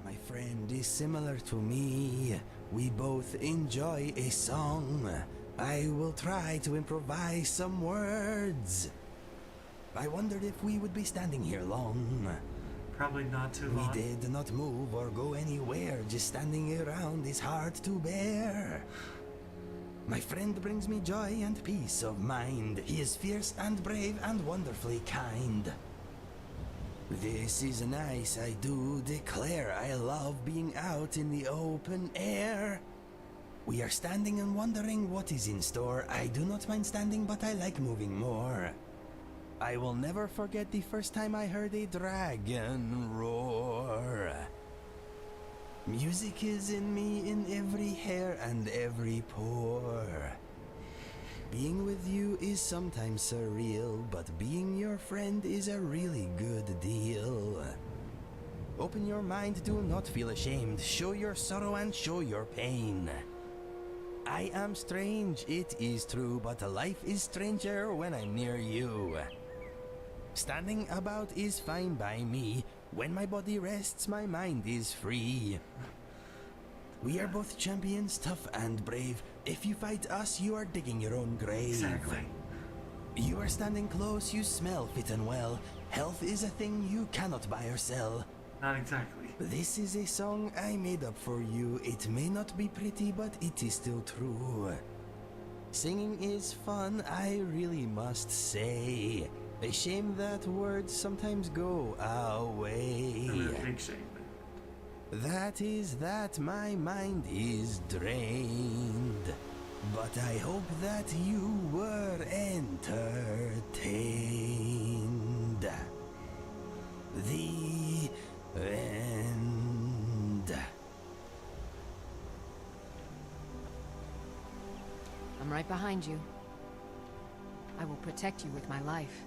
My friend is similar to me. We both enjoy a song. I will try to improvise some words. I wondered if we would be standing here long. Probably not too long. We did not move or go anywhere. Just standing around is hard to bear. My friend brings me joy and peace of mind. He is fierce and brave and wonderfully kind. This is nice, I do declare. I love being out in the open air. We are standing and wondering what is in store. I do not mind standing, but I like moving more. I will never forget the first time I heard a dragon roar. Music is in me, in every hair and every pore. Being with you is sometimes surreal, but being your friend is a really good deal. Open your mind, do not feel ashamed. Show your sorrow and show your pain. I am strange, it is true, but life is stranger when I'm near you. Standing about is fine by me. When my body rests, my mind is free. We are both champions, tough and brave. If you fight us, you are digging your own grave. Exactly. You are standing close, you smell fit and well. Health is a thing you cannot buy or sell. Not exactly. This is a song I made up for you. It may not be pretty, but it is still true. Singing is fun, I really must say. A shame that words sometimes go away. A big shame. That is that my mind is drained. But I hope that you were entertained. The end. I'm right behind you. I will protect you with my life.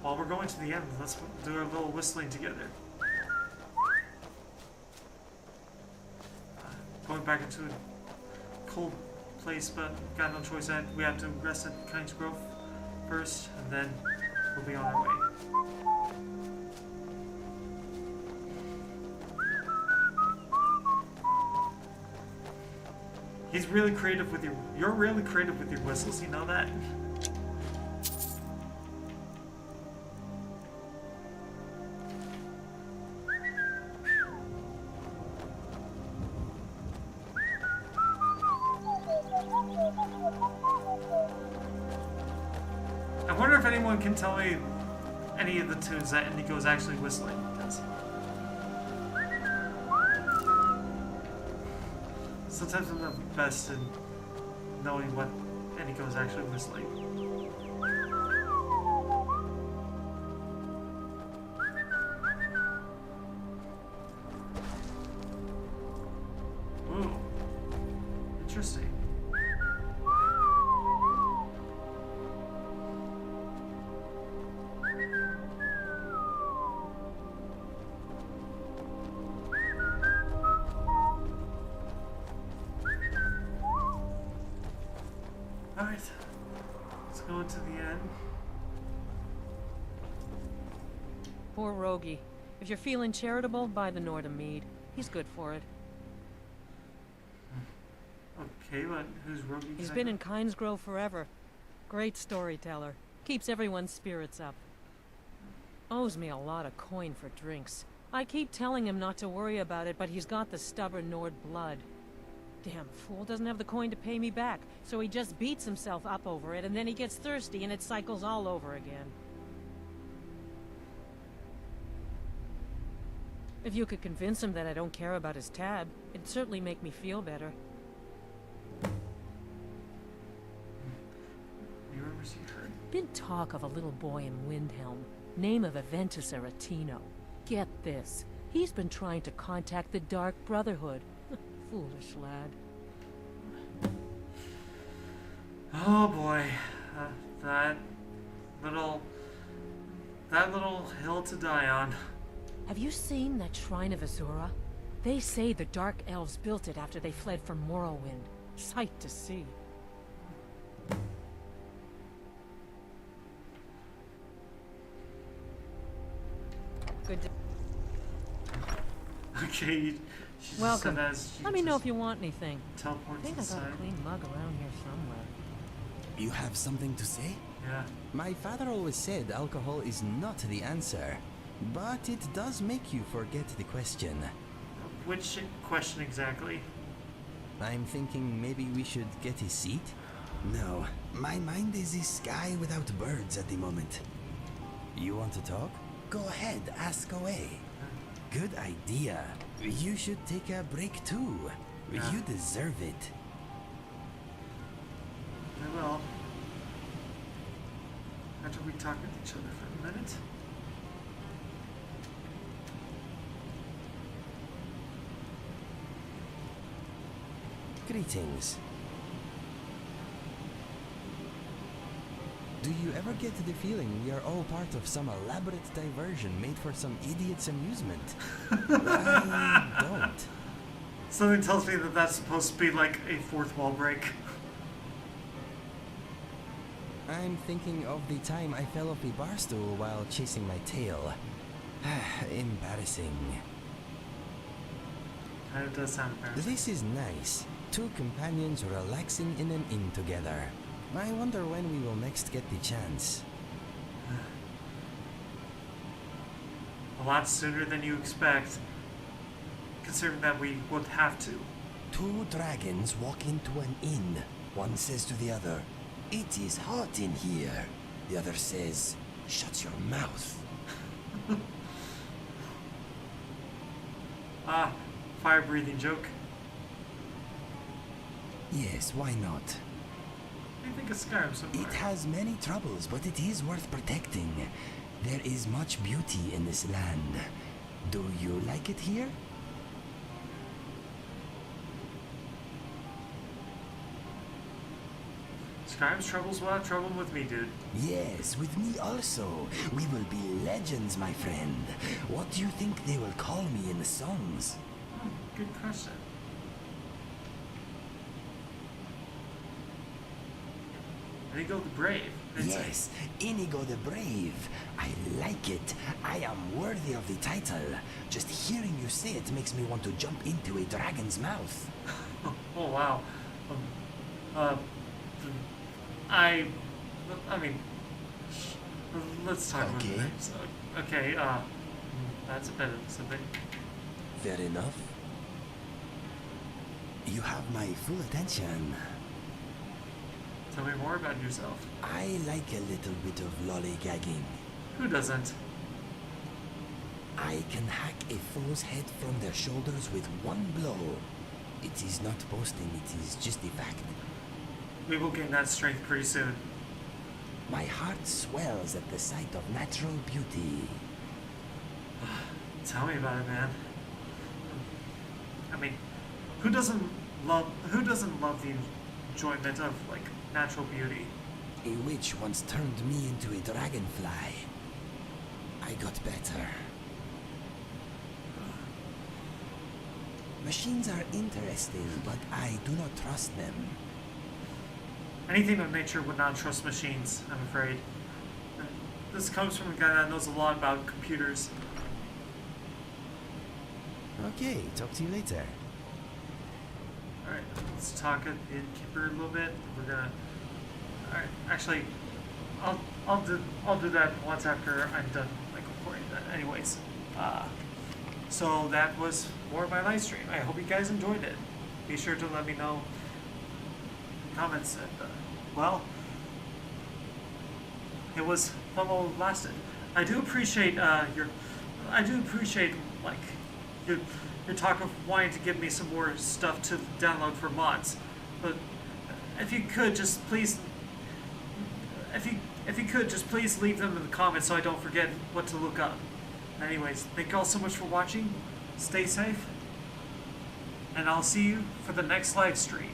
While we're going to the end, let's do our little whistling together. Going back into a cold place, but got no choice. We have to rest at Kynes Grove first, and then we'll be on our way. He's really creative with you're really creative with your whistles, you know that? I wonder if anyone can tell me any of the tunes that Indigo's actually whistling. Sometimes I'm the best in knowing what Indigo's actually whistling. Ooh, interesting. Alright, let's go into the end. Poor Rogie. If you're feeling charitable, buy the Nordham mead. He's good for it. Okay, but who's Rogie? He's been in Kynes Grove forever. Great storyteller. Keeps everyone's spirits up. Owes me a lot of coin for drinks. I keep telling him not to worry about it, but he's got the stubborn Nord blood. Damn fool doesn't have the coin to pay me back, so he just beats himself up over it, and then he gets thirsty and it cycles all over again. If you could convince him that I don't care about his tab, it'd certainly make me feel better. You ever see her? Been talk of a little boy in Windhelm, name of Aventus Aretino. Get this, he's been trying to contact the Dark Brotherhood. Foolish lad. Oh boy, that little hill to die on. Have you seen that Shrine of Azura? They say the Dark Elves built it after they fled from Morrowind. Sight to see. Good day. Okay, she's Welcome. just as she Let me know just if you want anything. I teleports think I got inside. a clean mug around here somewhere. You have something to say? Yeah. My father always said alcohol is not the answer, but it does make you forget the question. Which question exactly? I'm thinking maybe we should get a seat? No, my mind is a sky without birds at the moment. You want to talk? Go ahead, ask away. Good idea. You should take a break too. Yeah. You deserve it. I will. After we talk with each other for a minute. Greetings. Do you ever get the feeling we are all part of some elaborate diversion made for some idiot's amusement? I don't. Something tells me that that's supposed to be like a fourth wall break. I'm thinking of the time I fell off a bar stool while chasing my tail. Embarrassing. It does sound embarrassing. This is nice. Two companions relaxing in an inn together. I wonder when we will next get the chance. a lot sooner than you expect, considering that we would have to. Two dragons walk into an inn. One says to the other, "It is hot in here." The other says, "Shut your mouth." Ah, fire-breathing joke. Yes, why not? What do you think of Skyrim so far? It has many troubles, but it is worth protecting. There is much beauty in this land. Do you like it here? Skyrim's troubles will have trouble with me, dude. Yes, with me also. We will be legends, my friend. What do you think they will call me in the songs? Oh, good question. Inigo the Brave. Yes, Inigo the Brave. I like it. I am worthy of the title. Just hearing you say it makes me want to jump into a dragon's mouth. Oh, wow. I mean, let's talk about Okay. names. Okay, that's a bit of something. Fair enough. You have my full attention. Tell me more about yourself. I like a little bit of lollygagging. Who doesn't? I can hack a foe's head from their shoulders with one blow. It is not boasting, it is just a fact. We will gain that strength pretty soon. My heart swells at the sight of natural beauty. Tell me about it, man. I mean, who doesn't love the enjoyment of like natural beauty? A witch once turned me into a dragonfly. I got better. Machines are interesting, but I do not trust them. Anything of nature would not trust machines, I'm afraid. This comes from a guy that knows a lot about computers. Okay, talk to you later. Alright, let's talk at the innkeeper a little bit. We're gonna... Alright, actually, I'll do that once after I'm done like recording that. Anyways, so that was more of my live stream. I hope you guys enjoyed it. Be sure to let me know in the comments. And, well, it was fun while it lasted. I do appreciate like your talk of wanting to give me some more stuff to download for mods. But if you could just please, please leave them in the comments so I don't forget what to look up. Anyways, thank you all so much for watching. Stay safe, and I'll see you for the next live stream.